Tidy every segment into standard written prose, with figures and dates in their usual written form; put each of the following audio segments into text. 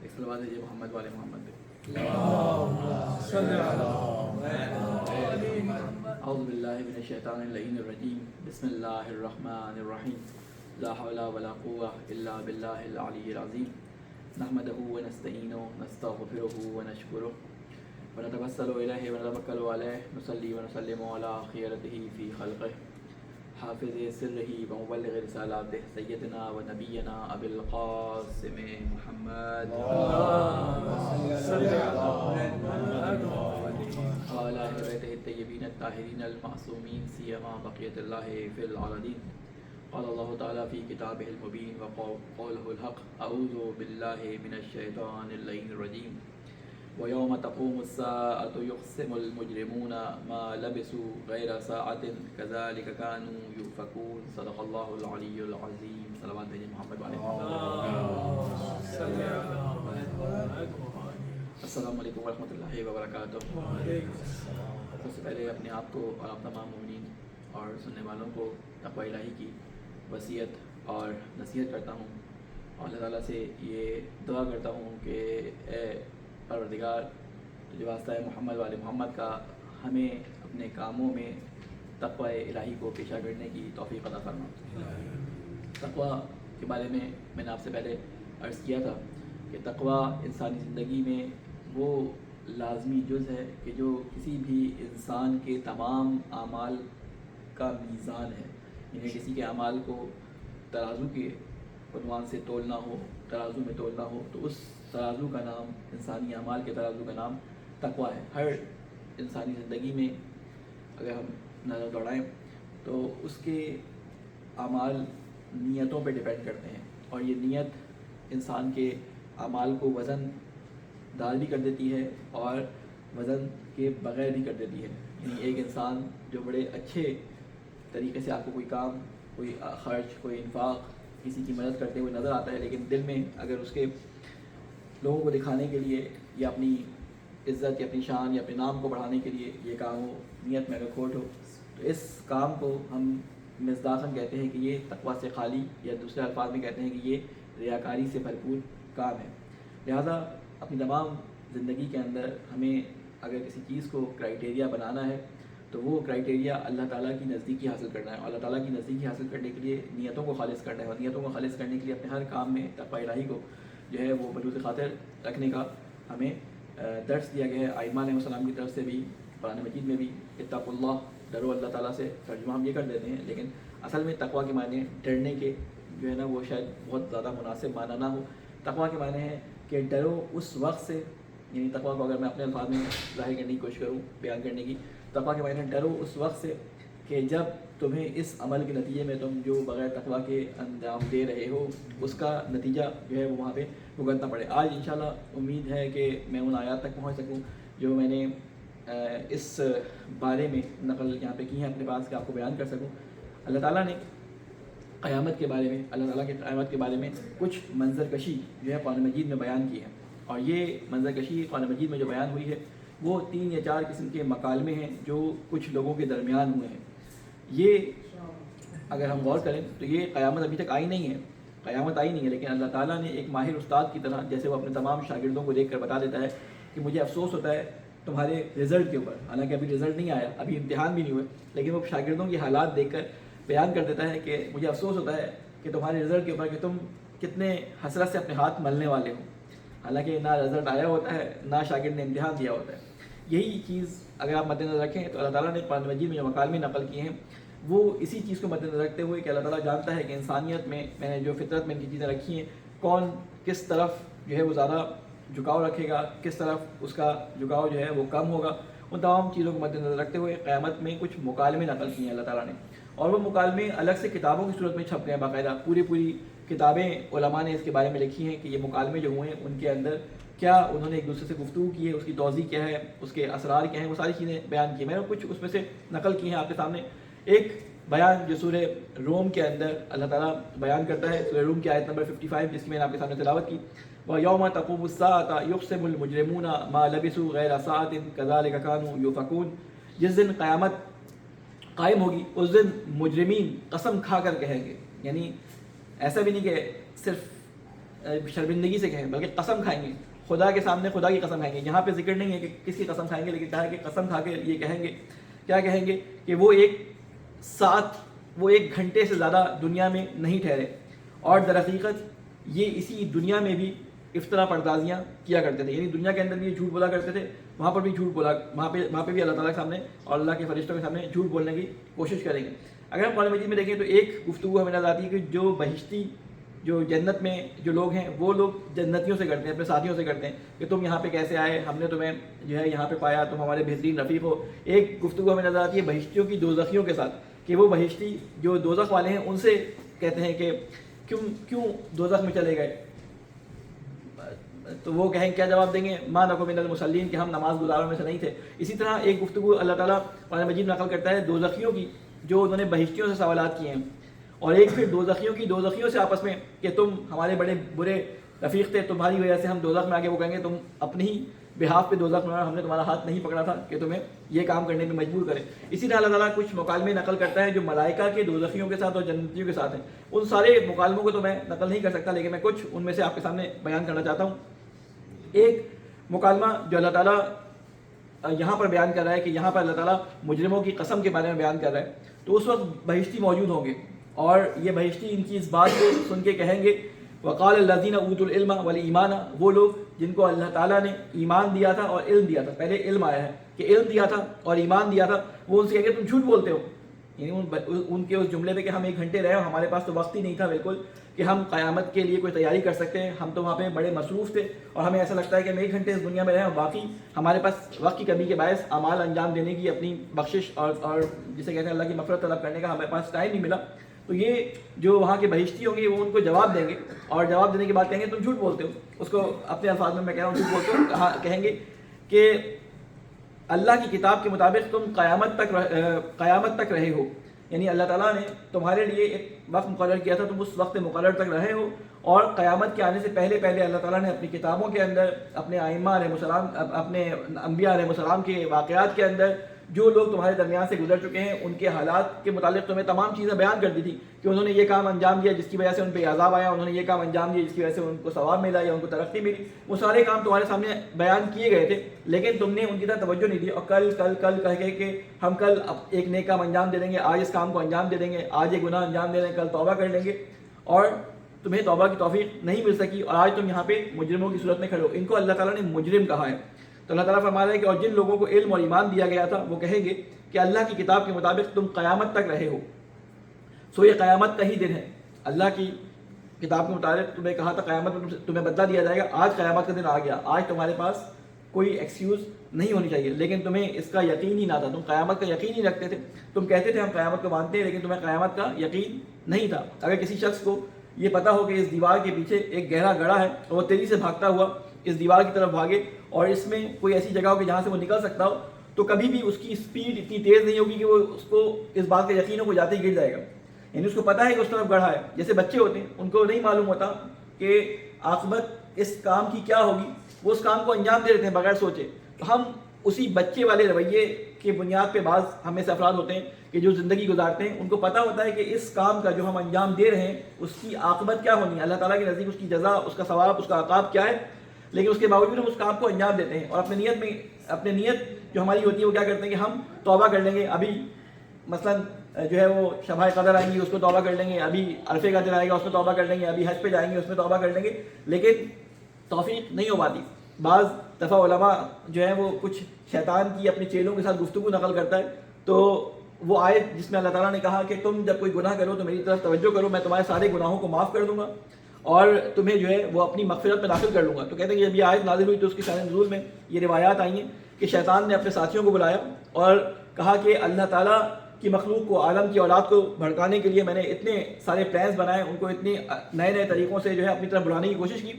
ایک صلوات ہے محمد والے محمد پہ۔ اعوذ باللہ من الشیطان اللعین الرجیم، بسم اللہ الرحمن الرحیم، لا حول ولا قوة الا باللہ العلی العظیم، نحمدہ ونستعینہ ونستغفرہ ونشکرہ ونتوسل الیہ ونتوکل علیہ، نصلی ونسلم علی خیرتہ فی خلقہ، حافظ سرہ ومبلغ رسالاتہ، سیدنا و نبینا ابی القاسم محمد وعلی اہل بیتہ الطیبین الطاہرین المعصومین، سیما بقیۃ اللہ فی العالمین۔ قال اللہ تعالی فی کتابہ المبین وقولہ الحق، اعوذ باللہ من الشیطان اللعین الرجیم، وَيَوْمَ تَقُومُ السَّاعَةُ يُقْسِمُ الْمُجْرِمُونَ مَا لَبِثُوا غَيْرَ سَاعَةٍ كَذَلِكَ كَانُوا يُؤْفَكُونَ۔ صدق اللہ العلی العظیم۔ صلوات بھیجیں محمد والے محمد۔ السلام علیکم ورحمۃ اللہ وبرکاتہ۔ سب سے پہلے اپنے آپ کو اور آپ تمام مومنین اور سننے والوں کو تقوی الہی کی وصیت اور نصیحت کرتا ہوں، اور اللہ تعالیٰ سے یہ دعا کرتا ہوں کہ اے پروردگار، جو واسطہ ہے محمد والے محمد کا، ہمیں اپنے کاموں میں تقوی الہی کو پیشہ کرنے کی توفیق عطا فرما۔ تقوی کے بارے میں نے آپ سے پہلے عرض کیا تھا کہ تقوی انسانی زندگی میں وہ لازمی جز ہے کہ جو کسی بھی انسان کے تمام اعمال کا میزان ہے، یعنی کسی کے اعمال کو ترازو کے عنوان سے تولنا ہو، ترازو میں تولنا ہو، تو اس ترازو کا نام، انسانی اعمال کے ترازو کا نام تقوی ہے۔ ہر انسانی زندگی میں اگر ہم نظر دوڑائیں تو اس کے اعمال نیتوں پہ ڈیپینڈ کرتے ہیں، اور یہ نیت انسان کے اعمال کو وزن دار بھی کر دیتی ہے اور وزن کے بغیر بھی کر دیتی ہے۔ یعنی ایک انسان جو بڑے اچھے طریقے سے آپ کو کوئی کام، کوئی خرچ، کوئی انفاق، کسی کی مدد کرتے ہوئے نظر آتا ہے، لیکن دل میں اگر اس کے لوگوں کو دکھانے کے لیے یا اپنی عزت یا اپنی شان یا اپنے نام کو بڑھانے کے لیے یہ کام ہو، نیت میں اگر کھوٹ ہو، تو اس کام کو ہم مصداقاً کہتے ہیں کہ یہ تقوی سے خالی، یا دوسرے الفاظ میں کہتے ہیں کہ یہ ریاکاری سے بھرپور کام ہے۔ لہذا اپنی تمام زندگی کے اندر ہمیں اگر کسی چیز کو کرائٹیریا بنانا ہے تو وہ کرائٹیریا اللہ تعالیٰ کی نزدیکی حاصل کرنا ہے، اور اللہ تعالیٰ کی نزدیکی حاصل کرنے کے لیے نیتوں کو خالص کرنا ہے، اور نیتوں کو خالص کرنے کے لیے اپنے ہر کام میں تقوی الہی کو جو ہے وہ ملحوظ خاطر رکھنے کا ہمیں درس دیا گیا ہے۔ ائمہ علیہ السلام کی طرف سے بھی، قرآن مجید میں بھی، اتقوا اللہ، ڈرو اللہ تعالیٰ سے، ترجمہ ہم یہ کر دیتے ہیں، لیکن اصل میں تقوی کے معنی ڈرنے کے جو ہے نا وہ شاید بہت زیادہ مناسب معنی نہ ہو۔ تقوی کے معنی ہے کہ ڈرو اس وقت سے، یعنی تقوی کو اگر میں اپنے الفاظ میں ظاہر کرنے کی کوشش کروں، بیان کرنے کی، تقوی کے معنی ڈرو اس وقت سے کہ جب تمہیں اس عمل کے نتیجے میں تم جو بغیر تقوی کے انجام دے رہے ہو اس کا نتیجہ جو ہے وہ وہاں پہ بھگتنا پڑے۔ آج انشاءاللہ امید ہے کہ میں ان آیات تک پہنچ سکوں جو میں نے اس بارے میں نقل یہاں پہ کی ہیں اپنے پاس، کہ آپ کو بیان کر سکوں۔ اللہ تعالیٰ نے قیامت کے بارے میں، اللہ تعالیٰ کے قیامت کے بارے میں کچھ منظر کشی جو ہے قرآن مجید میں بیان کی ہے، اور یہ منظر کشی قرآن مجید میں جو بیان ہوئی ہے وہ 3 یا 4 قسم کے مکالمے ہیں جو کچھ لوگوں کے درمیان ہوئے ہیں۔ یہ اگر ہم غور کریں تو یہ قیامت ابھی تک آئی نہیں ہے، قیامت آئی نہیں ہے، لیکن اللہ تعالیٰ نے ایک ماہر استاد کی طرح، جیسے وہ اپنے تمام شاگردوں کو دیکھ کر بتا دیتا ہے کہ مجھے افسوس ہوتا ہے تمہارے رزلٹ کے اوپر، حالانکہ ابھی رزلٹ نہیں آیا، ابھی امتحان بھی نہیں ہوئے، لیکن وہ شاگردوں کی حالات دیکھ کر بیان کر دیتا ہے کہ مجھے افسوس ہوتا ہے کہ تمہارے رزلٹ کے اوپر کہ تم کتنے حسرت سے اپنے ہاتھ ملنے والے ہو، حالانکہ نہ رزلٹ آیا ہوتا ہے نہ شاگرد نے امتحان دیا ہوتا ہے۔ یہی چیز اگر آپ مد نظر رکھیں تو اللہ تعالیٰ نے قرآن مجید میں جو مکالمے نقل کیے ہیں وہ اسی چیز کو مد نظر رکھتے ہوئے کہ اللہ تعالیٰ جانتا ہے کہ انسانیت میں نے جو فطرت میں ان کی چیزیں رکھی ہیں، کون کس طرف جو ہے وہ زیادہ جھکاؤ رکھے گا، کس طرف اس کا جھکاؤ جو ہے وہ کم ہوگا، ان تمام چیزوں کو مد نظر رکھتے ہوئے قیامت میں کچھ مکالمے نقل کیے ہیں اللہ تعالیٰ نے، اور وہ مکالمے الگ سے کتابوں کی صورت میں چھپ گئے ہیں، باقاعدہ پوری کتابیں علماء نے اس کے بارے میں لکھی ہیں کہ یہ مکالمے جو ہوئے ہیں ان کے اندر کیا انہوں نے ایک دوسرے سے گفتگو کی ہے، اس کی توضیح کیا ہے، اس کے اسرار کیا ہیں، وہ ساری چیزیں بیان کی ہیں۔ میں نے کچھ اس میں سے نقل کی ہیں آپ کے سامنے۔ ایک بیان جو سورہ روم کے اندر اللہ تعالیٰ بیان کرتا ہے، سورہ روم کی آیت نمبر 55 جس کی میں نے آپ کے سامنے تلاوت کی، وَيَوْمَ تَقُومُ السَّاعَةُ يُقْسِمُ الْمُجْرِمُونَ مَا لَبِثُوا غَيْرَ سَاعَةٍ كَذَلِكَ كَانُوا يُؤْفَكُونَ۔ جس دن قیامت قائم ہوگی اس دن مجرمین قسم کھا کر کہیں گے، یعنی ایسا بھی نہیں کہ صرف شرمندگی سے کہیں بلکہ قسم کھائیں گے، خدا کے سامنے خدا کی قسم کھائیں گے. یہاں پہ ذکر نہیں ہے کہ کس کی قسم کھائیں گے، لیکن کہا ہے کہ قسم کھا کے یہ کہیں گے. کیا کہیں گے؟ کہ وہ ایک گھنٹے سے زیادہ دنیا میں نہیں ٹھہرے، اور در حقیقت یہ اسی دنیا میں بھی افطرا پردازیاں کیا کرتے تھے. یعنی دنیا کے اندر بھی یہ جھوٹ بولا کرتے تھے، وہاں پر بھی جھوٹ بولا، وہاں پہ بھی اللہ تعالیٰ کے سامنے اور اللہ کے فرشتوں کے سامنے جھوٹ بولنے کی کوشش کریں گے. اگر ہم قرآن مجید میں دیکھیں تو ایک گفتگو ہمیں نظر آتی ہے کہ جو بہشتی، جو جنت میں جو لوگ ہیں، وہ لوگ جنتیوں سے کرتے ہیں، اپنے ساتھیوں سے کرتے ہیں کہ تم یہاں پہ کیسے آئے، ہم نے تمہیں جو ہے یہاں پہ پایا، تم ہمارے بہترین رفیق ہو. ایک گفتگو ہمیں نظر آتی ہے بہشتیوں کی دوزخیوں کے ساتھ کہ وہ بہشتی جو دوزخ والے ہیں ان سے کہتے ہیں کہ کیوں دوزخ میں چلے گئے. تو وہ کہیں کیا جواب دیں گے؟ ما نکو من المصلین، کہ ہم نماز گزاروں میں سے نہیں تھے. اسی طرح ایک گفتگو اللہ تعالیٰ قرآن مجید نقل کرتا ہے دوزخیوں کی، جو انہوں نے بہشتیوں سے سوالات کیے ہیں، اور ایک پھر دوزخیوں سے آپس میں کہ تم ہمارے بڑے برے رفیق تھے، تمہاری وجہ سے ہم دوزخ میں آگے. وہ کہیں گے تم اپنی ہی بہاف پہ دوزخ میں، ہم نے تمہارا ہاتھ نہیں پکڑا تھا کہ تمہیں یہ کام کرنے میں مجبور کرے. اسی طرح اللہ تعالیٰ کچھ مکالمے نقل کرتا ہے جو ملائکہ کے دوزخیوں کے ساتھ اور جنتیوں کے ساتھ ہیں. ان سارے مکالموں کو تو میں نقل نہیں کر سکتا، لیکن میں کچھ ان میں سے آپ کے سامنے بیان کرنا چاہتا ہوں. ایک مکالمہ جو اللہ تعالیٰ یہاں پر بیان کر رہا ہے کہ یہاں پر اللہ تعالیٰ مجرموں کی قسم کے بارے میں بیان کر رہا ہے، تو اس وقت بہشتی موجود ہوں گے اور یہ بہشتی ان کی اس بات کو سن کے کہیں گے وقال الذین اوتوا العلم والایمان، وہ لوگ جن کو اللہ تعالیٰ نے ایمان دیا تھا اور علم دیا تھا. پہلے علم آیا ہے کہ علم دیا تھا اور ایمان دیا تھا، وہ ان سے کہیں گے تم جھوٹ بولتے ہو. یعنی ان کے اس جملے پہ کہ ہم ایک گھنٹے رہے، ہمارے پاس تو وقت ہی نہیں تھا بالکل کہ ہم قیامت کے لیے کوئی تیاری کر سکتے ہیں، ہم تو وہاں پہ بڑے مصروف تھے اور ہمیں ایسا لگتا ہے کہ ہم ایک گھنٹے اس دنیا میں رہے اور باقی ہمارے پاس وقت کی کمی کے باعث اعمال انجام دینے کی، اپنی بخشش اور جسے کہتے ہیں اللہ کی مغفرت طلب کرنے کا ہمارے پاس ٹائم نہیں ملا. تو یہ جو وہاں کے بہشتی ہوں گے وہ ان کو جواب دیں گے، اور جواب دینے کے بعد کہیں گے تم جھوٹ بولتے ہو. اس کو اپنے الفاظ میں کہہ رہا ہوں جھوٹ بولتے ہو. کہیں گے کہ اللہ کی کتاب کے مطابق تم قیامت تک رہے ہو، یعنی اللہ تعالیٰ نے تمہارے لیے ایک وقت مقرر کیا تھا، تم اس وقت مقرر تک رہے ہو، اور قیامت کے آنے سے پہلے اللہ تعالیٰ نے اپنی کتابوں کے اندر اپنے ائمہ علیہ السلام، اپنے انبیاء علیہ السلام کے واقعات کے اندر جو لوگ تمہارے درمیان سے گزر چکے ہیں ان کے حالات کے متعلق تمہیں تمام چیزیں بیان کر دی تھی کہ انہوں نے یہ کام انجام دیا جس کی وجہ سے ان پہ عذاب آیا، انہوں نے یہ کام انجام دیا جس کی وجہ سے ان کو ثواب ملا یا ان کو ترقی ملی. وہ سارے کام تمہارے سامنے بیان کیے گئے تھے، لیکن تم نے ان کی طرف توجہ نہیں دی اور کل کہہ کے ہم کل ایک نیک کام انجام دے دیں گے، آج اس کام کو انجام دے دیں گے، آج یہ گناہ انجام دے دیں گے، کل توبہ کر لیں گے، اور تمہیں توبہ کی توفیق نہیں مل سکی اور آج تم یہاں پہ مجرموں کی صورت میں کھڑے ہو. ان کو اللہ تعالیٰ نے مجرم کہا ہے. تو اللہ تعالیٰ فرما رہا ہے کہ اور جن لوگوں کو علم اور ایمان دیا گیا تھا وہ کہیں گے کہ اللہ کی کتاب کے مطابق تم قیامت تک رہے ہو. سو یہ قیامت کا ہی دن ہے. اللہ کی کتاب کے مطابق تمہیں کہا تھا قیامت میں تمہیں بدلہ دیا جائے گا. آج قیامت کا دن آ گیا. آج تمہارے پاس کوئی ایکسکیوز نہیں ہونی چاہیے، لیکن تمہیں اس کا یقین ہی نہ تھا. تم قیامت کا یقین ہی رکھتے تھے. تم کہتے تھے ہم قیامت کو مانتے ہیں، لیکن تمہیں قیامت کا یقین نہیں تھا. اگر کسی شخص کو یہ پتا ہو کہ اس دیوار کے پیچھے ایک گہرا گڑھا ہے اور وہ تیزی سے بھاگتا ہوا اس دیوار کی طرف بھاگے اور اس میں کوئی ایسی جگہ ہو کہ جہاں سے وہ نکل سکتا ہو، تو کبھی بھی اس کی اسپیڈ اتنی تیز نہیں ہوگی کہ وہ اس کو اس بات کا یقین ہو کو جاتے ہی گر جائے گا. یعنی اس کو پتہ ہے کہ اس طرف گڑھا ہے. جیسے بچے ہوتے ہیں، ان کو نہیں معلوم ہوتا کہ عاقبت اس کام کی کیا ہوگی، وہ اس کام کو انجام دے دیتے ہیں بغیر سوچے. تو ہم اسی بچے والے رویے کی بنیاد پہ بعض ہمیں سے افراد ہوتے ہیں کہ جو زندگی گزارتے ہیں، ان کو پتہ ہوتا ہے کہ اس کام کا جو ہم انجام دے رہے ہیں اس کی عاقبت کیا ہونی ہے، اللہ تعالیٰ کے نزدیک اس کی جزا، اس کا ثواب، اس کا عقاب کیا ہے. لیکن اس کے باوجود ہم اس کام کو انجام دیتے ہیں اور اپنے نیت جو ہماری ہوتی ہے وہ کیا کرتے ہیں کہ ہم توبہ کر لیں گے. ابھی مثلا جو ہے وہ شبہ قدر آئیں گی اس کو توبہ کر لیں گے، ابھی عرفے کا دن آئے گا اس میں توبہ کر لیں گے، ابھی حج پہ جائیں گے اس میں توبہ کر لیں گے، لیکن توفیق نہیں ہو پاتی. بعض دفعہ علماء جو ہے وہ کچھ شیطان کی اپنے چیلوں کے ساتھ گفتگو نقل کرتا ہے، تو وہ آیت جس میں اللہ تعالیٰ نے کہا کہ تم جب کوئی گناہ کرو تو میری طرف توجہ کرو، میں تمہارے سارے گناہوں کو معاف کر دوں گا اور تمہیں جو ہے وہ اپنی مغفرت میں داخل کر لوں گا. تو کہتے ہیں کہ جب یہ آیت نازل ہوئی تو اس کی شان نزول میں یہ روایات آئی ہیں کہ شیطان نے اپنے ساتھیوں کو بلایا اور کہا کہ اللہ تعالیٰ کی مخلوق کو، عالم کی اولاد کو بھڑکانے کے لیے میں نے اتنے سارے پلانس بنائے، ان کو اتنے نئے طریقوں سے جو ہے اپنی طرف بلانے کی کوشش کی.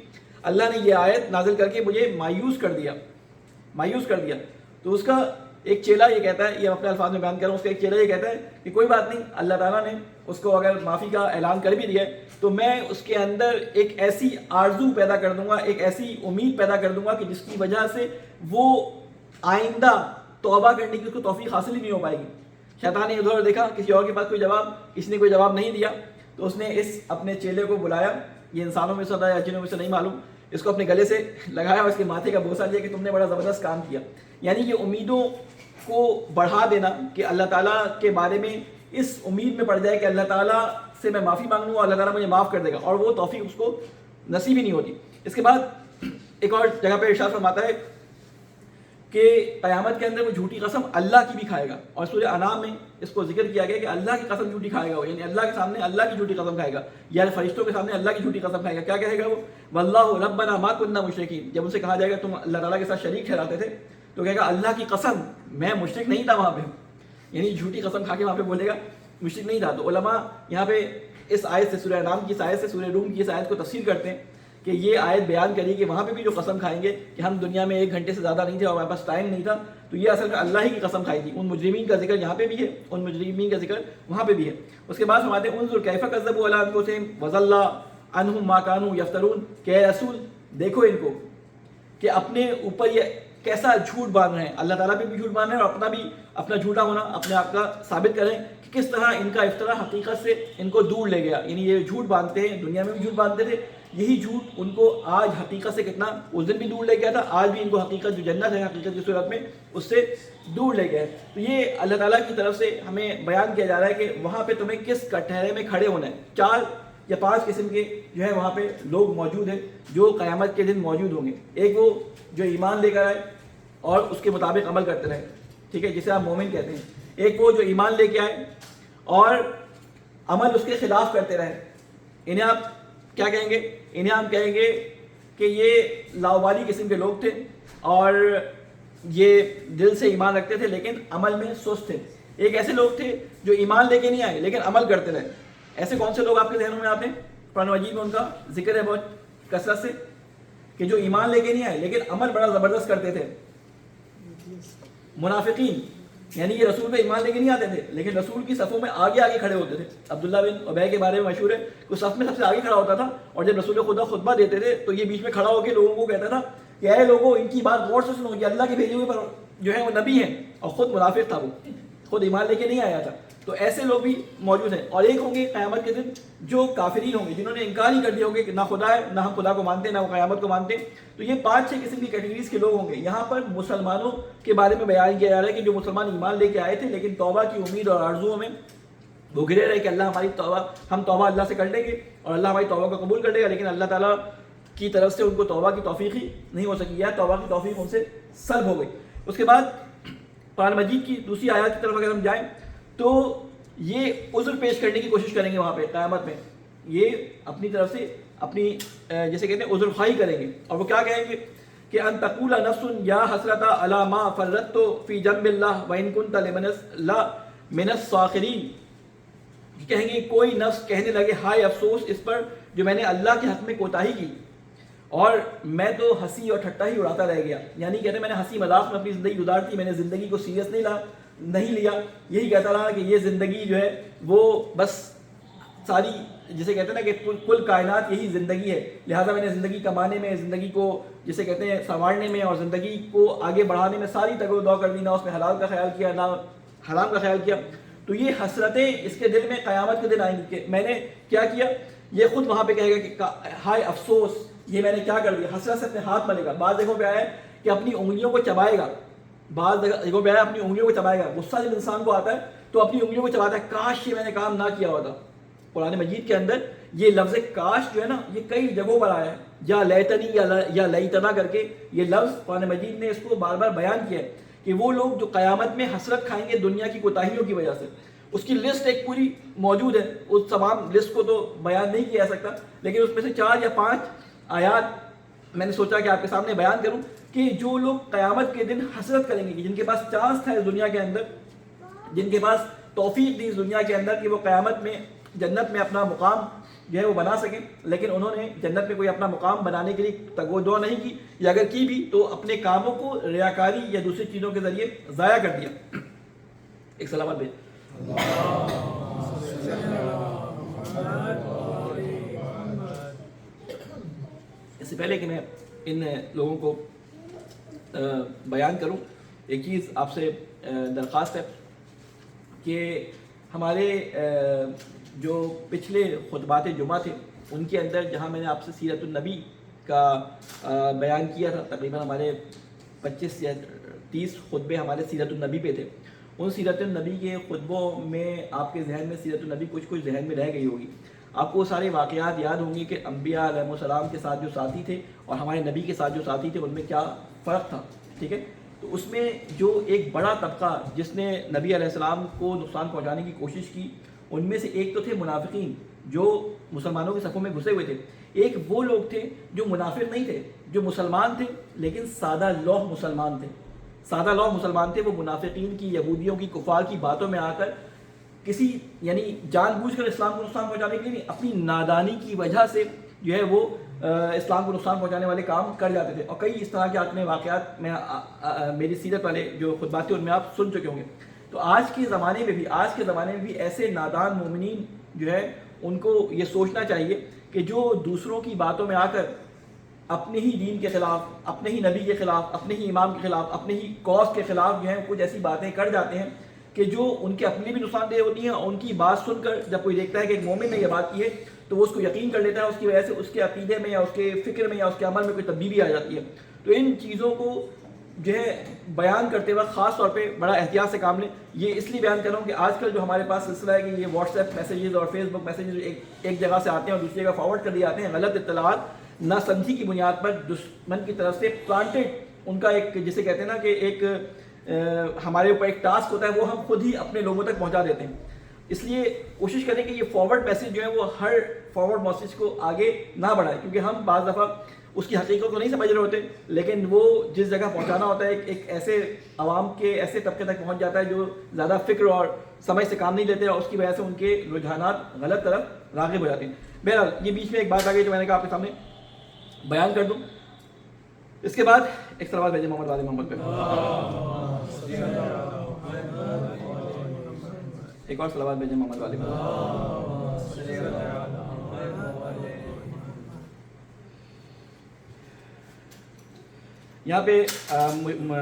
اللہ نے یہ آیت نازل کر کے مجھے مایوس کر دیا. تو اس کا ایک چیلا یہ کہتا ہے، یہ اپنے الفاظ میں بیان کر رہا ہوں، اس کا ایک چیلا یہ کہتا ہے کہ کوئی بات نہیں، اللہ تعالیٰ نے اس کو اگر معافی کا اعلان کر بھی دیا ہے تو میں اس کے اندر ایک ایسی آرزو پیدا کر دوں گا، ایک ایسی امید پیدا کر دوں گا کہ جس کی وجہ سے وہ آئندہ توبہ کرنے کی اس کو توفیق حاصل ہی نہیں ہو پائے گی. شیطان نے ادھر دیکھا، کسی اور کے پاس کوئی جواب، کسی نے کوئی جواب نہیں دیا، تو اس نے اس اپنے چیلے کو بلایا یہ انسانوں میں سے ہوتا ہے یا جنوں میں سے نہیں معلوم, اس کو اپنے گلے سے لگایا اور اس کے ماتھے کا بوسہ لیا کہ تم نے بڑا زبردست کام کیا. یعنی یہ امیدوں کو بڑھا دینا کہ اللہ تعالیٰ کے بارے میں اس امید میں پڑ جائے کہ اللہ تعالیٰ سے میں معافی مانگ لوں اور اللہ تعالیٰ مجھے معاف کر دے گا, اور وہ توفیق اس کو نصیب ہی نہیں ہوتی. اس کے بعد ایک اور جگہ پہ ارشاد فرماتا ہے کہ قیامت کے اندر وہ جھوٹی قسم اللہ کی بھی کھائے گا, اور سورہ انعام میں اس کو ذکر کیا گیا کہ اللہ کی قسم جھوٹی کھائے گا وہ, یعنی اللہ کے سامنے اللہ کی جھوٹی قسم کھائے گا, یا فرشتوں کے سامنے اللہ کی جھوٹی قسم کھائے گا. کیا کہے گا وہ؟ واللہ ربنا ما کننا مشرکین. جب ان سے کہا جائے گا تم اللہ تعالیٰ کے ساتھ شریک ٹھہراتے تھے, تو کہے گا اللہ کی قسم میں مشرک نہیں تھا وہاں پہ, یعنی جھوٹی قسم کھا کے وہاں پہ بولے گا مشرک نہیں تھا. تو علماء یہاں پہ اس آیت سے, سورہ انعام کی اس آیت سے سورہ روم کی اس آیت کو تفسیر کرتے ہیں کہ یہ آیت بیان کری کہ وہاں پہ بھی جو قسم کھائیں گے کہ ہم دنیا میں 1 گھنٹے سے زیادہ نہیں تھے اور ہمارے پاس ٹائم نہیں تھا, تو یہ اصل میں اللہ ہی کی قسم کھائی تھی. ان مجرمین کا ذکر یہاں پہ بھی ہے, ان مجرمین کا ذکر وہاں پہ بھی ہے. اس کے بعد فرماتے ہیں انظر کیف کذبوا علی انفسہم وضل عنہم ما کانوا یفترون, کہ اے رسول دیکھو ان کو کہ اپنے اوپر یہ کیسا جھوٹ باندھ رہے ہیں, اللہ تعالیٰ بھی جھوٹ باندھ رہے ہیں اور اپنا جھوٹا ہونا اپنے آپ کا ثابت کریں کہ کس طرح ان کا افطرا حقیقت سے ان کو دور لے گیا. یعنی یہ جھوٹ باندھتے ہیں, دنیا میں بھی جھوٹ باندھتے تھے, یہی جھوٹ ان کو آج حقیقت سے کتنا اس دن بھی دور لے گیا تھا, آج بھی ان کو حقیقت جو جنت ہے حقیقت کی صورت میں اس سے دور لے گیا ہے. تو یہ اللہ تعالیٰ کی طرف سے ہمیں بیان کیا جا رہا ہے کہ وہاں پہ تمہیں کس کٹہرے میں کھڑے ہونا ہے. 4 یا 5 قسم کے جو ہے وہاں پہ لوگ موجود ہیں جو قیامت کے دن موجود ہوں گے. ایک وہ جو ایمان لے کر آئے اور اس کے مطابق عمل کرتے رہے, ٹھیک ہے, جسے آپ مومن کہتے ہیں. ایک وہ جو ایمان لے کے آئے اور عمل اس کے خلاف کرتے رہے, انہیں آپ کیا کہیں گے؟ انہیں ہم کہیں گے کہ یہ لاوالی قسم کے لوگ تھے اور یہ دل سے ایمان رکھتے تھے لیکن عمل میں سست تھے. ایک ایسے لوگ تھے جو ایمان لے کے نہیں آئے لیکن عمل کرتے رہے. ایسے کون سے لوگ آپ کے ذہنوں میں آتے ہیں؟ قرآن مجید میں ان کا ذکر ہے بہت کثرت سے کہ جو ایمان لے کے نہیں آئے لیکن عمل بڑا زبردست کرتے تھے. منافقین, یعنی یہ رسول پہ ایمان لے کے نہیں آتے تھے لیکن رسول کی صفوں میں آگے آگے کھڑے ہوتے تھے. عبداللہ بن ابی کے بارے میں مشہور ہے کہ وہ صف میں سب سے آگے کھڑا ہوتا تھا, اور جب رسول خدا خطبہ دیتے تھے تو یہ بیچ میں کھڑا ہو کے لوگوں کو کہتا تھا کہ اے لوگوں ان کی بات غور سے سنو, یہ اللہ کے بھیجے ہوئے پر جو ہے وہ نبی ہیں, اور خود منافق تھا, وہ خود ایمان لے کے نہیں آیا تھا. تو ایسے لوگ بھی موجود ہیں. اور ایک ہوں گے قیامت کے دن جو کافرین ہوں گے, جنہوں نے انکار ہی کر دیا ہوگا کہ نہ خدا ہے, نہ ہم خدا کو مانتے, نہ وہ قیامت کو مانتے. تو یہ 5-6 قسم کی کیٹیگریز کے لوگ ہوں گے. یہاں پر مسلمانوں کے بارے میں بیان کیا جا رہا ہے کہ جو مسلمان ایمان لے کے آئے تھے لیکن توبہ کی امید اور آرزوؤں میں وہ گرے رہے کہ اللہ ہماری توبہ, ہم توبہ اللہ سے کر لیں گے اور اللہ ہماری توبہ کو قبول کر لے گا, لیکن اللہ تعالیٰ کی طرف سے ان کو توبہ کی توفیق ہی نہیں ہو سکی, یا توبہ کی توفیق ان سے سلب ہو گئی. اس کے بعد قرآن مجید کی دوسری آیات کی طرف اگر ہم جائیں تو یہ عذر پیش کرنے کی کوشش کریں گے وہاں پہ قیامت میں, یہ اپنی طرف سے اپنی جیسے کہتے ہیں عذر خواہی کریں گے. اور وہ کیا کہیں گے کہ ان تقول نفس یا حسرت علی ما فرطت فی جنب اللہ وان کنت من الساخرین, کہیں گے کوئی نفس کہنے لگے ہائے افسوس اس پر جو میں نے اللہ کے حق میں کوتاہی کی اور میں تو ہنسی اور ٹھٹا ہی اڑاتا رہ گیا. یعنی کہتے ہیں میں نے ہنسی مذاق میں اپنی زندگی گزارتی, میں نے زندگی کو سیریس نہیں لیا, یہی کہتا رہا کہ یہ زندگی جو ہے وہ بس ساری جسے کہتے ہیں نا کہ کل کائنات یہی زندگی ہے, لہٰذا میں نے زندگی کمانے میں, زندگی کو جسے کہتے ہیں سنوارنے میں اور زندگی کو آگے بڑھانے میں ساری تگ و دو کر دی, نہ اس میں حلال کا خیال کیا نہ حرام کا خیال کیا. تو یہ حسرتیں اس کے دل میں قیامت کے دن آئیں گی کہ میں نے کیا کیا. یہ خود وہاں پہ کہے گا کہ ہائے افسوس یہ میں نے کیا کر دیا. حسرت سے اپنے ہاتھ ملے گا. بعض جگہوں پہ آیا ہے کہ اپنی انگلیوں کو چبائے گا, بعض جگہوں پہ آیا اپنی انگلیوں کو چبائے گا. غصہ جب انسان کو آتا ہے تو اپنی انگلیوں کو چباتا ہے, کاش یہ میں نے کام نہ کیا ہوتا. قرآن مجید کے اندر یہ لفظ کاش جو ہے نا یہ کئی جگہوں پر آیا ہے, یا لیتنی یا لیتنا کر کے یہ لفظ قرآن مجید نے اس کو بار بار بیان کیا ہے کہ وہ لوگ جو قیامت میں حسرت کھائیں گے دنیا کی کوتاہیوں کی وجہ سے. اس کی لسٹ ایک پوری موجود ہے, اس تمام لسٹ کو تو بیان نہیں کیا جا سکتا, لیکن اس میں سے 4 یا 5 آیات میں نے سوچا کہ آپ کے سامنے بیان کروں کہ جو لوگ قیامت کے دن حسرت کریں گے, جن کے پاس چانس تھا اس دنیا کے اندر, جن کے پاس توفیق تھی اس دنیا کے اندر کہ وہ قیامت میں جنت میں اپنا مقام جو ہے وہ بنا سکیں, لیکن انہوں نے جنت میں کوئی اپنا مقام بنانے کے لیے تگ و دو نہیں کی, یا اگر کی بھی تو اپنے کاموں کو ریاکاری یا دوسری چیزوں کے ذریعے ضائع کر دیا. ایک سلامت بھیج. اس سے پہلے کہ میں ان لوگوں کو بیان کروں, ایک چیز آپ سے درخواست ہے کہ ہمارے جو پچھلے خطبات جمعہ تھے ان کے اندر جہاں میں نے آپ سے سیرت النبی کا بیان کیا تھا، تقریباً ہمارے 25 یا 30 خطبے ہمارے سیرت النبی پہ تھے، ان سیرت النبی کے خطبوں میں آپ کے ذہن میں سیرت النبی کچھ ذہن میں رہ گئی ہوگی. آپ کو وہ سارے واقعات یاد ہوں گے کہ انبیاء علیہ السلام کے ساتھ جو ساتھی تھے اور ہمارے نبی کے ساتھ جو ساتھی تھے ان میں کیا فرق تھا. ٹھیک ہے، تو اس میں جو ایک بڑا طبقہ جس نے نبی علیہ السلام کو نقصان پہنچانے کی کوشش کی، ان میں سے ایک تو تھے منافقین جو مسلمانوں کے صفوں میں گھسے ہوئے تھے. ایک وہ لوگ تھے جو منافق نہیں تھے، جو مسلمان تھے لیکن سادہ لوح مسلمان تھے. سادہ لوح مسلمان تھے. وہ منافقین کی، یہودیوں کی، کفار کی باتوں میں آ کر کسی یعنی جان بوجھ کر اسلام کو نقصان پہنچانے کے لیے نہیں، اپنی نادانی کی وجہ سے جو ہے وہ اسلام کو نقصان پہنچانے والے کام کر جاتے تھے. اور کئی اس طرح کے اپنے واقعات میں میری سیرت والے جو خطبات تھے ان میں آپ سن چکے ہوں گے. تو آج کے زمانے میں بھی ایسے نادان مومنین جو ہے ان کو یہ سوچنا چاہیے کہ جو دوسروں کی باتوں میں آ کر اپنے ہی دین کے خلاف، اپنے ہی نبی کے خلاف، اپنے ہی امام کے خلاف، اپنے ہی کاز کے خلاف جو ہے کچھ ایسی باتیں کر جاتے ہیں کہ جو ان کے اپنے بھی نقصان دہ ہوتی ہیں. اور ان کی بات سن کر جب کوئی دیکھتا ہے کہ ایک مومن نے یہ بات کی ہے تو وہ اس کو یقین کر لیتا ہے، اس کی وجہ سے اس کے عقیدے میں یا اس کے فکر میں یا اس کے عمل میں کوئی تبدیلی آ جاتی ہے. تو ان چیزوں کو جو ہے بیان کرتے وقت خاص طور پہ بڑا احتیاط سے کام لیں. یہ اس لیے بیان کر رہا ہوں کہ آج کل جو ہمارے پاس سلسلہ ہے کہ یہ واٹس ایپ میسیجز اور فیس بک میسیجز ایک جگہ سے آتے ہیں اور دوسری جگہ فارورڈ کر دیے جاتے ہیں، غلط اطلاعات نہ سمجھی کی بنیاد پر دشمن کی طرف سے پلانٹڈ، ان کا ایک جسے کہتے ہیں نا کہ ایک ہمارے اوپر ایک ٹاسک ہوتا ہے وہ ہم خود ہی اپنے لوگوں تک پہنچا دیتے ہیں. اس لیے کوشش کریں کہ یہ فارورڈ میسیج جو ہے وہ ہر فارورڈ میسیج کو آگے نہ بڑھائے، کیونکہ ہم بعض دفعہ اس کی حقیقت کو نہیں سمجھ رہے ہوتے، لیکن وہ جس جگہ پہنچانا ہوتا ہے ایک ایسے عوام کے ایسے طبقے تک پہنچ جاتا ہے جو زیادہ فکر اور سمجھ سے کام نہیں لیتے، اور اس کی وجہ سے ان کے رجحانات غلط طرف راغب ہو جاتے ہیں. بہرحال یہ بیچ میں ایک بات آ گئی جو میں نے کہا آپ کے سامنے بیان کر دوں. اس کے بعد ایک سوال بھیجے محمد والد محمد پہ، ایک اور سلوات بھیجے محمد والد. یہاں پہ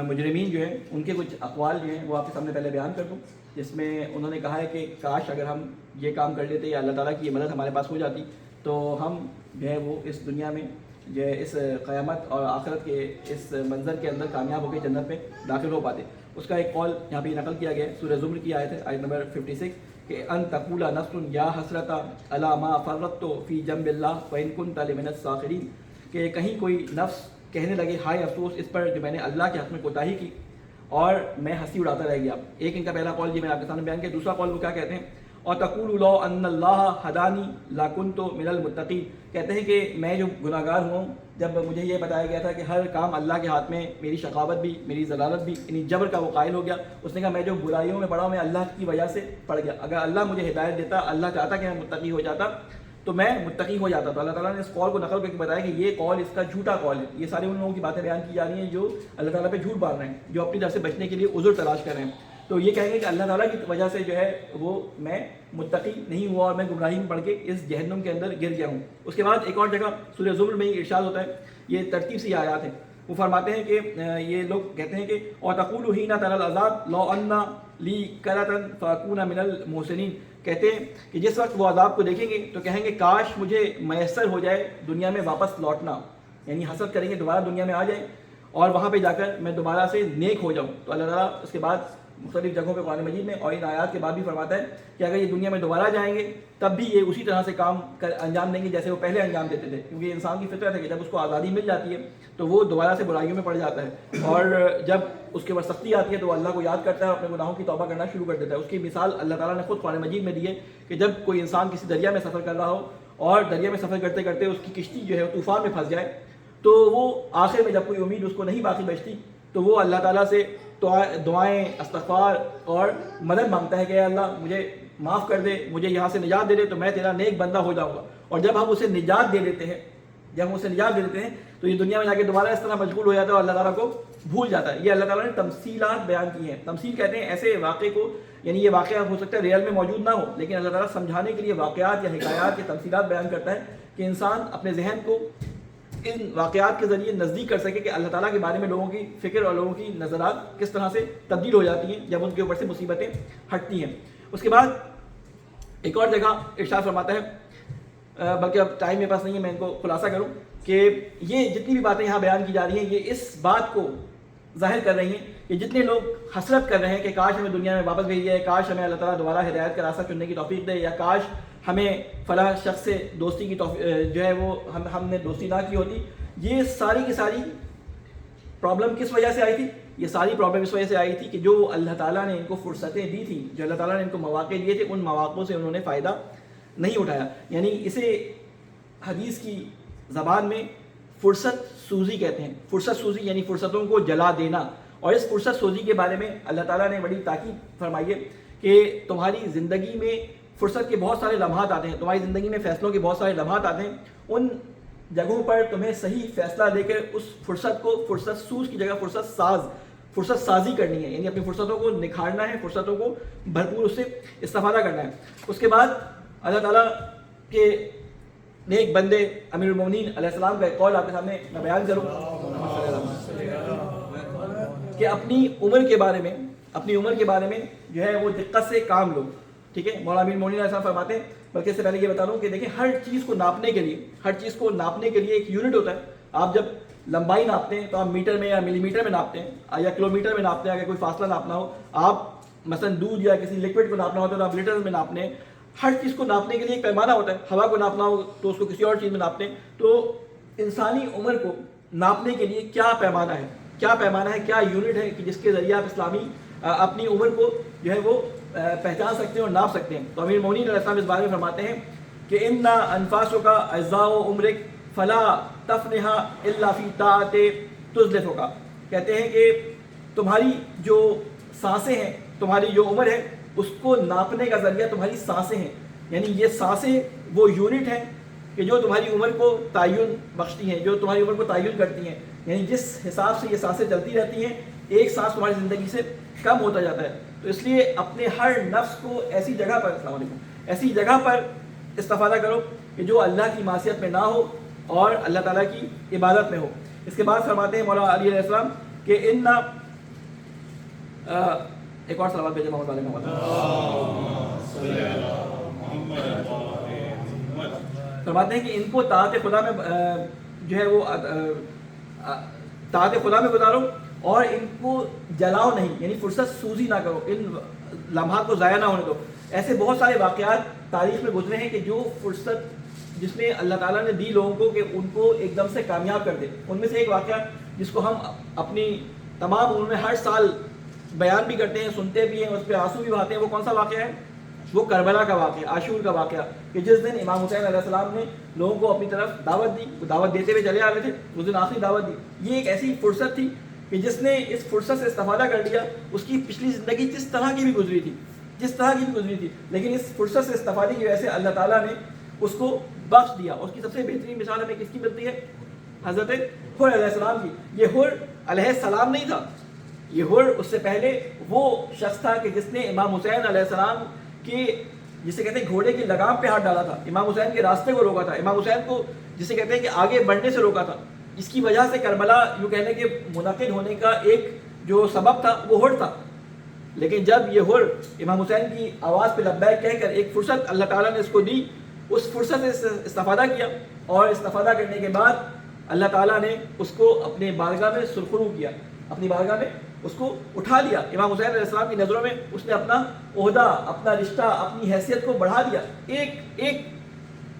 مجرمین جو ہیں ان کے کچھ اقوال جو ہیں وہ آپ کے سامنے پہلے بیان کر دوں، جس میں انہوں نے کہا ہے کہ کاش اگر ہم یہ کام کر لیتے یا اللہ تعالیٰ کی یہ مدد ہمارے پاس ہو جاتی تو ہم جو ہے وہ اس دنیا میں جو ہے اس قیامت اور آخرت کے اس منظر کے اندر کامیاب ہو کے جنت میں داخل ہو پاتے. اس کا ایک قول یہاں پہ نقل کیا گیا ہے، سورہ زمر کی آیت ہے، آیت نمبر 56، کہ ان تقول نفس یا حسرت علی ما فرطت فی جنب اللہ وان کنت لمن الساخرین، کہ کہیں کوئی نفس کہنے لگے ہائے افسوس اس پر جو میں نے اللہ کے حق میں کوتاہی کی اور میں ہنسی اڑاتا رہ گیا. ایک ان کا پہلا قول یہ میں آپ کے سامنے بیان کیا. دوسرا قول وہ کیا کہتے ہیں، اور تقول لو ان اللہ ہدانی لکنت من المتقین، کہتے ہیں کہ میں جو گناہ گار ہوں، جب مجھے یہ بتایا گیا تھا کہ ہر کام اللہ کے ہاتھ میں، میری شقاوت بھی، میری ضلالت بھی، یعنی جبر کا وہ قائل ہو گیا. اس نے کہا میں جو برائیوں میں پڑا ہوں میں اللہ کی وجہ سے پڑ گیا، اگر اللہ مجھے ہدایت دیتا، اللہ چاہتا کہ میں متقی ہو جاتا تو میں متقی ہو جاتا. تو اللہ تعالیٰ نے اس قول کو نقل کر کے بتایا کہ یہ قول اس کا جھوٹا قول ہے. یہ سارے ان لوگوں کی باتیں بیان کی جا رہی ہیں جو اللہ تعالیٰ پہ جھوٹ باندھ رہے ہیں، جو اپنی طرف سے بچنے کے لیے عذر تلاش کر رہے ہیں. تو یہ کہیں گے کہ اللہ تعالیٰ کی وجہ سے جو ہے وہ میں متقی نہیں ہوا اور میں گمراہی میں پڑھ کے اس جہنم کے اندر گر گیا ہوں. اس کے بعد ایک اور جگہ سورہ زمر میں ہی ارشاد ہوتا ہے، یہ ترتیب سے آیات ہیں، وہ فرماتے ہیں کہ یہ لوگ کہتے ہیں کہ اور تقول حین تری العذاب لو ان لی کرۃ فاکون من المحسنین، کہتے ہیں کہ جس وقت وہ عذاب کو دیکھیں گے تو کہیں گے کاش مجھے میسر ہو جائے دنیا میں واپس لوٹنا، یعنی حسد کریں گے دوبارہ دنیا میں آ جائیں اور وہاں پہ جا کر میں دوبارہ سے نیک ہو جاؤں. تو اللہ تعالیٰ اس کے بعد مختلف جگہوں پہ قرآن مجید میں اور ان آیات کے بعد بھی فرماتا ہے کہ اگر یہ دنیا میں دوبارہ جائیں گے تب بھی یہ اسی طرح سے کام انجام دیں گے جیسے وہ پہلے انجام دیتے تھے، کیونکہ انسان کی فطرت ہے کہ جب اس کو آزادی مل جاتی ہے تو وہ دوبارہ سے برائیوں میں پڑ جاتا ہے، اور جب اس کے اوپر سختی آتی ہے تو وہ اللہ کو یاد کرتا ہے اور اپنے گناہوں کی توبہ کرنا شروع کر دیتا ہے. اس کی مثال اللہ تعالیٰ نے خود قرآن مجید میں دی ہے کہ جب کوئی انسان کسی دریا میں سفر کر رہا ہو اور دریا میں سفر کرتے کرتے اس کی کشتی جو ہے طوفان میں پھنس جائے تو وہ آخر میں جب کوئی امید اس کو نہیں باقی بچتی تو وہ اللہ تعالیٰ سے دعائیں، استغفار اور مدد مانگتا ہے کہ اے اللہ مجھے معاف کر دے، مجھے یہاں سے نجات دے دے تو میں تیرا نیک بندہ ہو جاؤں گا. اور جب ہم اسے نجات دے دیتے ہیں تو یہ دنیا میں جا کے دوبارہ اس طرح مشغول ہو جاتا ہے اور اللہ تعالیٰ کو بھول جاتا ہے. یہ اللہ تعالیٰ نے تمثیلات بیان کی ہیں. تمثیل کہتے ہیں ایسے واقعے کو، یعنی یہ واقعہ ہو سکتا ہے ریئل میں موجود نہ ہو لیکن اللہ تعالیٰ سمجھانے کے لیے واقعات یا حکایات یا تمثیلات بیان کرتا ہے کہ انسان اپنے ذہن کو ان واقعات کے ذریعے نزدیک کر سکے کہ اللہ تعالیٰ کے بارے میں لوگوں کی فکر اور لوگوں کی نظرات کس طرح سے تبدیل ہو جاتی ہیں جب ان کے اوپر سے مصیبتیں ہٹتی ہیں. اس کے بعد ایک اور جگہ ارشاد فرماتا ہے بلکہ اب ٹائم میرے پاس نہیں ہے میں ان کو خلاصہ کروں کہ یہ جتنی بھی باتیں یہاں بیان کی جا رہی ہیں یہ اس بات کو ظاہر کر رہی ہیں کہ جتنے لوگ حسرت کر رہے ہیں کہ کاش ہمیں دنیا میں واپس بھیج جائے، کاش ہمیں اللہ تعالیٰ دوبارہ ہدایت کا راستہ چننے کی توفیق دے، یا کاش ہمیں فلاں شخص سے دوستی کی جو ہے وہ ہم نے دوستی نہ کی ہوتی، یہ ساری کی ساری پرابلم کس وجہ سے آئی تھی؟ یہ ساری پرابلم اس وجہ سے آئی تھی کہ جو اللہ تعالیٰ نے ان کو فرصتیں دی تھیں، جو اللہ تعالیٰ نے ان کو مواقع دیے تھے، ان مواقعوں سے انہوں نے فائدہ نہیں اٹھایا. یعنی اسے حدیث کی زبان میں فرصت سوزی کہتے ہیں. فرصت سوزی یعنی فرصتوں کو جلا دینا. اور اس فرصت سوزی کے بارے میں اللہ تعالیٰ نے بڑی تاکید فرمائی ہے کہ تمہاری زندگی میں فرصت کے بہت سارے لمحات آتے ہیں، تمہاری زندگی میں فیصلوں کے بہت سارے لمحات آتے ہیں، ان جگہوں پر تمہیں صحیح فیصلہ لے کر اس فرصت کو فرصت سوز کی جگہ فرصت سازی کرنی ہے. یعنی اپنی فرصتوں کو نکھارنا ہے، فرصتوں کو بھرپور اس سے استفادہ کرنا ہے. اس کے بعد اللہ تعالیٰ کے نیک بندے امیر المومنین علیہ السلام کا ایک قول آپ کے سامنے میں بیان کروں کہ اپنی عمر کے بارے میں جو ہے وہ دقت سے کام لو. ٹھیک ہے، مولانا امیر المومنین علیہ السلام فرماتے ہیں، بلکہ اس سے پہلے یہ بتا دوں کہ دیکھیں ہر چیز کو ناپنے کے لیے ایک یونٹ ہوتا ہے. آپ جب لمبائی ناپتے ہیں تو آپ میٹر میں یا ملی میٹر میں ناپتے ہیں یا کلو میٹر میں ناپتے ہیں. اگر کوئی فاصلہ ناپنا ہو، آپ مثلا دودھ یا کسی لکوڈ کو ناپنا ہوتا ہے تو آپ لیٹر میں ناپنے ہیں. ہر چیز کو ناپنے کے لیے ایک پیمانہ ہوتا ہے. ہوا کو ناپنا ہو تو اس کو کسی اور چیز میں ناپتے ہیں. تو انسانی عمر کو ناپنے کے لیے کیا پیمانہ ہے، کیا یونٹ ہے کہ جس کے ذریعے آپ اپنی عمر کو جو ہے وہ پہچان سکتے ہیں اور ناپ سکتے ہیں. تو امیر المومنین علیہ السلام اس بارے میں فرماتے ہیں کہ ان انفاسک اجزاء عمرک فلا تفنها الا فی طاعت تزلفک. کہتے ہیں کہ تمہاری جو سانسیں ہیں، تمہاری جو عمر ہے، اس کو ناپنے کا ذریعہ تمہاری سانسیں ہیں. یعنی یہ سانسیں وہ یونٹ ہیں کہ جو تمہاری عمر کو تعین بخشتی ہیں، جو تمہاری عمر کو تعین کرتی ہیں. یعنی جس حساب سے یہ سانسیں چلتی رہتی ہیں، ایک سانس تمہاری زندگی سے کم ہوتا جاتا ہے. تو اس لیے اپنے ہر نفس کو ایسی جگہ پر استفادہ کرو کہ جو اللہ کی معصیت میں نہ ہو اور اللہ تعالیٰ کی عبادت میں ہو. اس کے بعد فرماتے ہیں مولانا علی علیہ السلام کہ ایک اور صلوات بھیجیں محمد علیہ محمد. فرماتے ہیں کہ ان کو طاعت خدا میں جو ہے وہ طاعت خدا میں گزارو اور ان کو جلاؤ نہیں، یعنی فرصت سوزی نہ کرو، ان لمحات کو ضائع نہ ہونے دو. ایسے بہت سارے واقعات تاریخ میں گزرے ہیں کہ جو فرصت جس میں اللہ تعالیٰ نے دی لوگوں کو کہ ان کو ایک دم سے کامیاب کر دے. ان میں سے ایک واقعہ جس کو ہم اپنی تمام عمر میں ہر سال بیان بھی کرتے ہیں، سنتے بھی ہیں، اس پہ آنسو بھی بہاتے ہیں، وہ کون سا واقعہ ہے؟ وہ کربلا کا واقعہ، عاشور کا واقعہ، کہ جس دن امام حسین علیہ السلام نے لوگوں کو اپنی طرف دعوت دی، دعوت دیتے ہوئے چلے آ رہے تھے، اس دن آخری دعوت دی. یہ ایک ایسی فرصت تھی کہ جس نے اس فرصت سے استفادہ کر لیا. اس کی پچھلی زندگی جس طرح کی بھی گزری تھی، لیکن اس فرصت سے استفادے کی وجہ سے اللہ تعالیٰ نے اس کو بخش دیا. اس کی سب سے بہترین مثال ہمیں کس کی ملتی ہے؟ حضرت حر علیہ السلام کی. یہ حر علیہ السلام نہیں تھا، یہ حر اس سے پہلے وہ شخص تھا کہ جس نے امام حسین علیہ السلام کے جسے کہتے ہیں گھوڑے کی لگام پہ ہاتھ ڈالا تھا، امام حسین کے راستے کو روکا تھا، امام حسین کو جسے کہتے ہیں کہ آگے بڑھنے سے روکا تھا. اس کی وجہ سے کربلا یوں کہنے کے منعقد ہونے کا ایک جو سبب تھا وہ حر تھا. لیکن جب یہ حر امام حسین کی آواز پہ لبیک کہہ کر ایک فرصت اللہ تعالیٰ نے اس کو دی، اس فرصت سے استفادہ کیا اور استفادہ کرنے کے بعد اللہ تعالیٰ نے اس کو اپنے بارگاہ میں سرخرو کیا، اپنی بارگاہ میں اس کو اٹھا لیا. امام حسین علیہ السلام کی نظروں میں اس نے اپنا عہدہ، اپنا رشتہ، اپنی حیثیت کو بڑھا دیا. ایک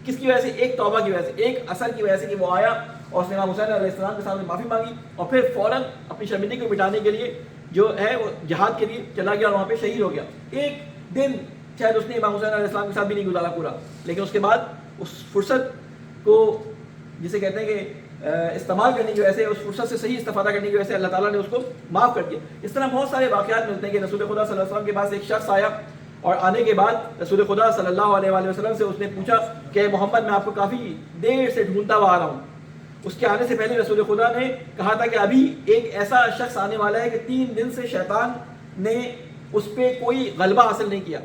کس کی وجہ سے؟ ایک توبہ کی وجہ سے، ایک اثر کی وجہ سے کہ وہ آیا اور اس نے امام حسین علیہ السلام کے سامنے معافی مانگی اور پھر فوراً اپنی شرمندگی کو مٹانے کے لیے جو ہے وہ جہاد کے لیے چلا گیا اور وہاں پہ شہید ہو گیا. ایک دن شاید اس نے امام حسین علیہ السلام کے ساتھ بھی نہیں گزارا پورا، لیکن اس کے بعد اس فرصت کو جسے کہتے ہیں کہ استعمال کرنے کی وجہ سے، اس فرصت سے صحیح استفادہ کرنے کی وجہ سے اللہ تعالیٰ نے اس کو معاف کر دیا. اس طرح بہت سارے واقعات ملتے ہیں کہ رسول خدا صلی اللہ علیہ وسلم کے پاس ایک شخص آیا اور آنے کے بعد رسول خدا صلی اللہ علیہ وآلہ وسلم سے اس نے پوچھا کہ محمد میں آپ کو کافی دیر سے ڈھونڈتا ہوا آ رہا ہوں. اس کے آنے سے پہلے رسول خدا نے کہا تھا کہ ابھی ایک ایسا شخص آنے والا ہے کہ 3 دن سے شیطان نے اس پہ کوئی غلبہ حاصل نہیں کیا.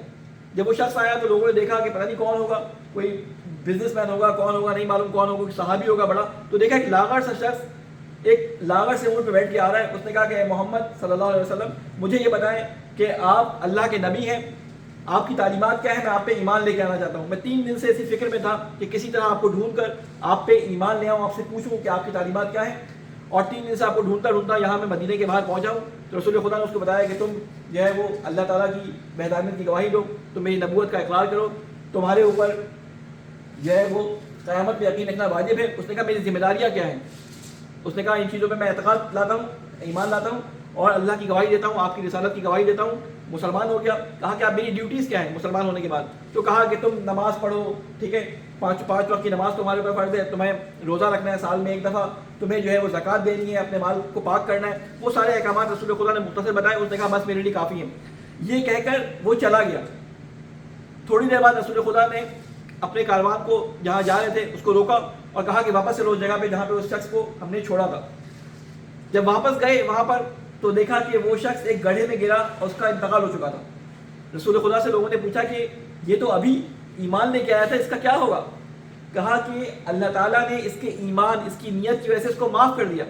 جب وہ شخص آیا تو لوگوں نے دیکھا کہ پتہ نہیں کون ہوگا، کوئی بزنس مین ہوگا، کون ہوگا نہیں معلوم، کون ہوگا، صحابی ہوگا بڑا. تو دیکھا ایک لاغر سا شخص ایک لاغر سے اونٹ پہ بیٹھ کے آ رہا ہے. اس نے کہا کہ محمد صلی اللہ علیہ وسلم مجھے یہ بتائیں کہ آپ اللہ کے نبی ہیں، آپ کی تعلیمات کیا ہے، میں آپ پہ ایمان لے کے آنا چاہتا ہوں. میں 3 دن سے ایسی فکر میں تھا کہ کسی طرح آپ کو ڈھونڈ کر آپ پہ ایمان لے آؤں، آپ سے پوچھوں کہ آپ کی تعلیمات کیا ہیں. اور 3 دن سے آپ کو ڈھونڈتا یہاں میں مدینے کے باہر پہنچا ہوں. تو رسول خدا نے اس کو بتایا کہ تم جو ہے وہ اللہ تعالیٰ کی وحدانیت کی گواہی دو، تم میری نبوت کا اقرار کرو، تمہارے اوپر جو ہے وہ قیامت میں یقین رکھنا واجب ہے. اس نے کہا میری ذمہ داریاں کیا ہیں؟ اس نے کہا ان چیزوں پہ میں اعتقاد لاتا ہوں، ایمان لاتا ہوں اور اللہ کی گواہی دیتا ہوں، آپ کی رسالت کی گواہی دیتا ہوں. مسلمان ہو گیا. کہا کہ آپ میری ڈیوٹیز کیا ہیں مسلمان ہونے کے بعد؟ تو کہا کہ تم نماز پڑھو، ٹھیک ہے، 5 وقت کی نماز تمہارے اوپر فرض ہے، تمہیں روزہ رکھنا ہے سال میں 1 دفعہ، تمہیں جو ہے وہ زکوٰۃ دینی ہے، اپنے مال کو پاک کرنا ہے. وہ سارے احکامات رسول خدا نے مختصر بتائے. اس نے کہا بس میرے لیے کافی ہیں. یہ کہہ کر وہ چلا گیا. تھوڑی دیر بعد رسول خدا نے اپنے کاروان کو جہاں جا رہے تھے اس کو روکا اور کہا کہ واپس چلو اس جگہ پہ جہاں پہ اس شخص کو ہم نے چھوڑا تھا. جب واپس گئے وہاں پر تو دیکھا کہ وہ شخص ایک گڑھے میں گرا اور اس کا انتقال ہو چکا تھا. رسول خدا سے لوگوں نے پوچھا کہ یہ تو ابھی ایمان لے کے آیا تھا، اس کا کیا ہوگا؟ کہا کہ اللہ تعالیٰ نے اس کے ایمان، اس کی نیت کی وجہ سے اس کو معاف کر دیا،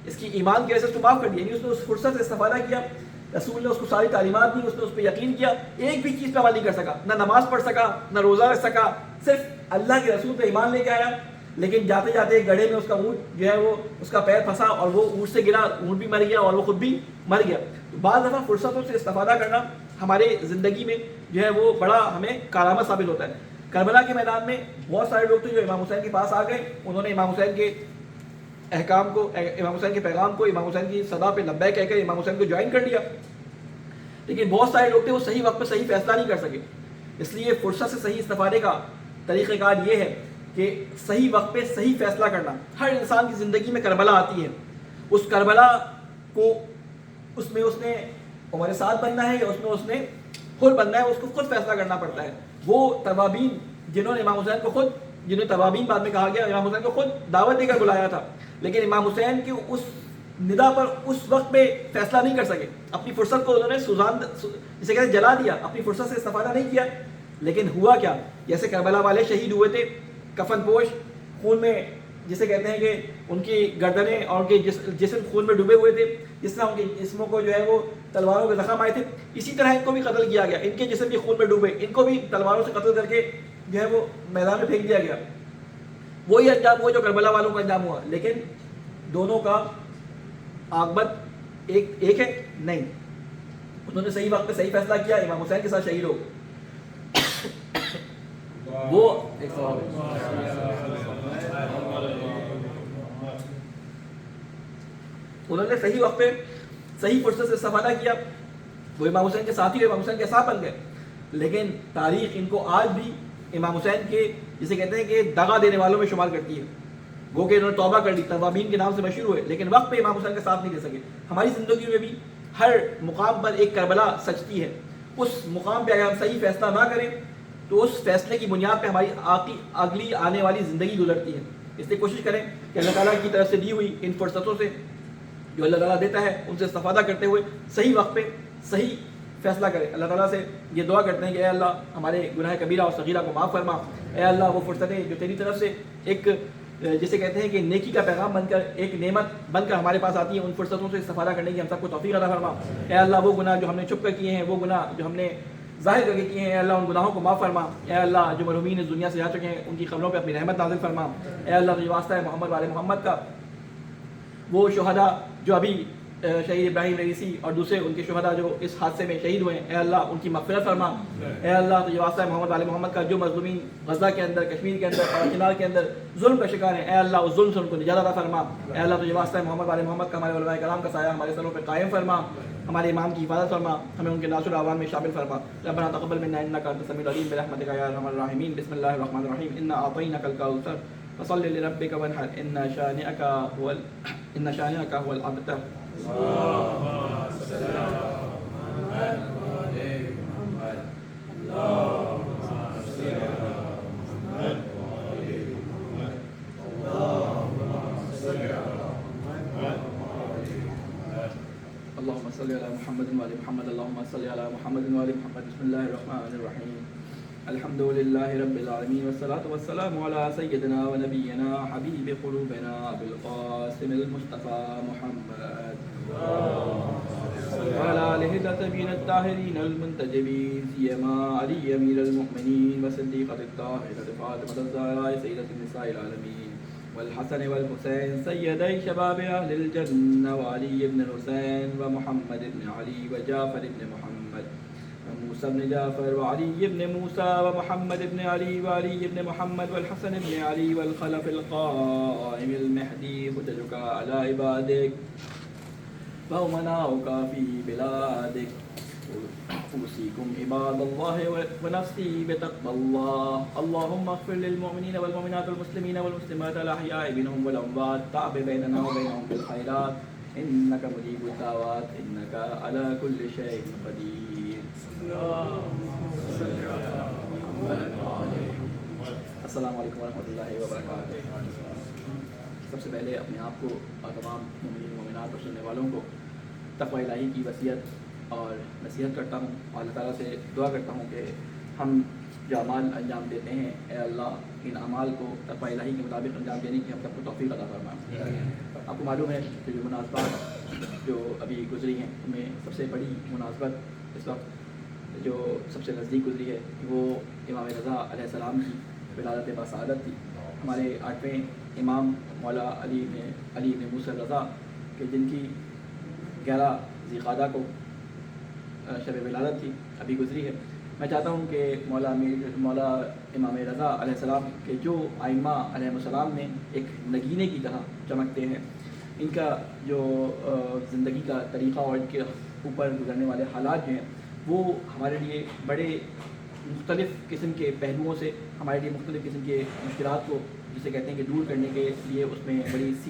اس کی ایمان کی وجہ سے اس کو معاف کر دیا. یعنی اس نے اس فرصت سے استفادہ کیا. رسول نے اس کو ساری تعلیمات دی، اس نے اس پہ یقین کیا. ایک بھی چیز پہ عمل نہیں کر سکا، نہ نماز پڑھ سکا، نہ روزہ رکھ سکا، صرف اللہ کے رسول پہ ایمان لے کے آیا. لیکن جاتے جاتے ایک گڑھے میں اس کا اونٹ جو ہے وہ اس کا پیر پھنسا اور وہ اونٹ سے گرا، اونٹ بھی مر گیا اور وہ خود بھی مر گیا. بعض دفعہ فرصتوں سے استفادہ کرنا ہمارے زندگی میں جو ہے وہ بڑا ہمیں کارآمد ثابت ہوتا ہے. کربلا کے میدان میں بہت سارے لوگ تھے جو امام حسین کے پاس آ گئے. انہوں نے امام حسین کے احکام کو، امام حسین کے پیغام کو، امام حسین کی صدا پہ لبیک کہہ کر امام حسین کو جوائن کر لیا. لیکن بہت سارے لوگ تھے وہ صحیح وقت پہ صحیح فیصلہ نہیں کر سکے. اس لیے فرصت سے صحیح استفادے کا طریقہ کار یہ ہے کہ صحیح وقت پہ صحیح فیصلہ کرنا. ہر انسان کی زندگی میں کربلا آتی ہے. اس کربلا کو اس میں اس نے ہمارے ساتھ بننا ہے یا اس نے خود بننا ہے، اس کو خود فیصلہ کرنا پڑتا ہے. وہ توابین جنہوں نے امام حسین کو خود، جنہیں توابین بعد میں کہا گیا، امام حسین کو خود دعوت دے کر بلایا تھا، لیکن امام حسین کی اس ندا پر اس وقت پہ فیصلہ نہیں کر سکے. اپنی فرصت کو انہوں نے جسے کہتے ہیں جلا دیا، اپنی فرصت سے استفادہ نہیں کیا. لیکن ہوا کیا؟ جیسے کربلا والے شہید ہوئے تھے، کفن پوش، خون میں جسے کہتے ہیں کہ ان کی گردنیں اور ان کے جسم خون میں ڈوبے ہوئے تھے، جس طرح ان کے جسموں کو جو ہے وہ تلواروں کے زخم آئے تھے، اسی طرح ان کو بھی قتل کیا گیا. ان کے جسم بھی خون میں ڈوبے، ان کو بھی تلواروں سے قتل کر کے جو ہے وہ میدان میں پھینک دیا گیا. وہی انجام ہوا جو کربلا والوں کا انجام ہوا. لیکن دونوں کا عاقبت ایک ہے نہیں. انہوں نے صحیح وقت پہ صحیح فیصلہ کیا، امام حسین کے ساتھ شہید ہو. وہ انہوں نے صحیح وقت پہ صحیح فرصت سے استفادہ کیا. وہ امام حسین کے ساتھی، امام حسین کے ساتھ بن گئے. لیکن تاریخ ان کو آج بھی امام حسین کے جسے کہتے ہیں کہ دغا دینے والوں میں شمار کرتی ہے. گو کہ انہوں نے توبہ کر لی، توابین کے نام سے مشہور ہوئے، لیکن وقت پہ امام حسین کا ساتھ نہیں دے سکے. ہماری زندگی میں بھی ہر مقام پر ایک کربلا سچتی ہے. اس مقام پہ اگر ہم صحیح فیصلہ نہ کریں تو اس فیصلے کی بنیاد پہ ہماری اگلی آنے والی زندگی گزرتی ہے. اس لیے کوشش کریں کہ اللہ تعالیٰ کی طرف سے دی ہوئی ان فرصتوں سے جو اللہ تعالیٰ دیتا ہے ان سے استفادہ کرتے ہوئے صحیح وقت پہ صحیح فیصلہ کریں. اللہ تعالیٰ سے یہ دعا کرتے ہیں کہ اے اللہ ہمارے گناہ کبیرہ اور صغیرہ کو معاف فرما. اے اللہ وہ فرصتیں جو تیری طرف سے ایک جسے کہتے ہیں کہ نیکی کا پیغام بن کر، ایک نعمت بن کر ہمارے پاس آتی ہیں، ان فرصتوں سے استفادہ کرنے کی ہم سب کو توفیق عطا فرما. اے اللہ وہ گناہ جو ہم نے چھپ کر کیے ہیں، وہ گناہ جو ہم نے ظاہر کر کے کیے ہیں، اے اللہ ان گناہوں کو معاف فرما. اے اللہ جو مرحومین اس دنیا سے جا چکے ہیں ان کی قبروں پہ اپنی رحمت نازل فرما. اے اللہ تجھے واسطہ ہے محمد والے محمد کا، وہ شہداء جو ابھی شہید ابراہیم رئیسی اور دوسرے ان کے شہداء جو اس حادثے میں شہید ہوئے ہیں، اے اللہ ان کی مغفرت فرما. اے اللہ تجھے واسطہ ہے محمد والے محمد کا، جو مظلومین غزہ کے اندر، کشمیر کے اندر اور چنار کے اندر ظلم کا شکار ہیں، اے اللہ اس ظلم سے ان کو نجات عطا فرما. اے اللہ تجھے واسطہ ہے محمد والے محمد کا، ہمارے علماء کرام کا سایہ ہمارے سروں پہ قائم فرما. ہمارے امام کی حفاظت فرما، ہمیں ان کے ناصر اعوان میں شامل فرما. ربنا تقبل منا انک انت السمیع العلیم برحمتک یا ارحم الراحمین. بسم اللہ الرحمن الرحیم. انا اعطیناک الکوثر فصل لربک وانحر ان شانئک هو الابتر. اللهم صل على محمد وآل محمد. اللهم صل على محمد وآل محمد. بسم الله الرحمن الرحيم. الحمد لله رب العالمين والصلاة والسلام على سيدنا ونبينا حبيب قلوبنا أبي القاسم المصطفى محمد وعلى آله سبيل الطاهرين المنتجبين سيما علي أمير المؤمنين والصديقة الطاهرة فاطمة الزهراء سيدة النساء العالمين والحسن والحسين سيدي شباب أهل الجنة وعلي بن الحسين ومحمد بن علي وجعفر بن محمد وموسى بن جعفر وعلي بن موسى ومحمد بن علي وعلي بن محمد والحسن بن علي والخلف القائم المهدي حجتك على عبادك وأمناؤك في بلادك أوصيكم عباد الله ونفسي بتقوى الله اللهم اغفر للمؤمنين والمؤمنات والمسلمين والمسلمات الأحياء منهم والأموات تعب بيننا وبينهم بالخيرات إنك مجيب الدعوات إنك على كل شيء قدير. السلام علیکم ورحمۃ اللہ وبرکاتہ. سب سے پہلے اپنے آپ کو اور تمام مومنین مومنات اور سننے والوں کو تقوی الہی کی وصیت اور نصیحت کرتا ہوں اور اللہ تعالیٰ سے دعا کرتا ہوں کہ ہم جو اعمال انجام دیتے ہیں اے اللہ ان اعمال کو تقوی الہی کے مطابق انجام دینے کی ہم سب کو توفیق عطا فرما. آپ کو معلوم ہے کہ جو مناسبات جو ابھی گزری ہیں ان میں سب سے بڑی مناسبت اس وقت جو سب سے نزدیک گزری ہے وہ امام رضا علیہ السلام کی ولادت بسعادت تھی. ہمارے 8ویں امام مولا علی بن موسیٰ رضا کہ جن کی 11 ذی القعدہ کو شب ولادت تھی ابھی گزری ہے. میں چاہتا ہوں کہ مولا امام رضا علیہ السلام کے جو ائمہ علیہ السلام میں ایک نگینے کی طرح چمکتے ہیں ان کا جو زندگی کا طریقہ اور ان کے اوپر گزرنے والے حالات جو ہیں وہ ہمارے لیے بڑے مختلف قسم کے پہلوؤں سے ہمارے لیے مختلف قسم کے مشکلات کو جسے کہتے ہیں کہ دور کرنے کے لیے اس میں بڑی ان کی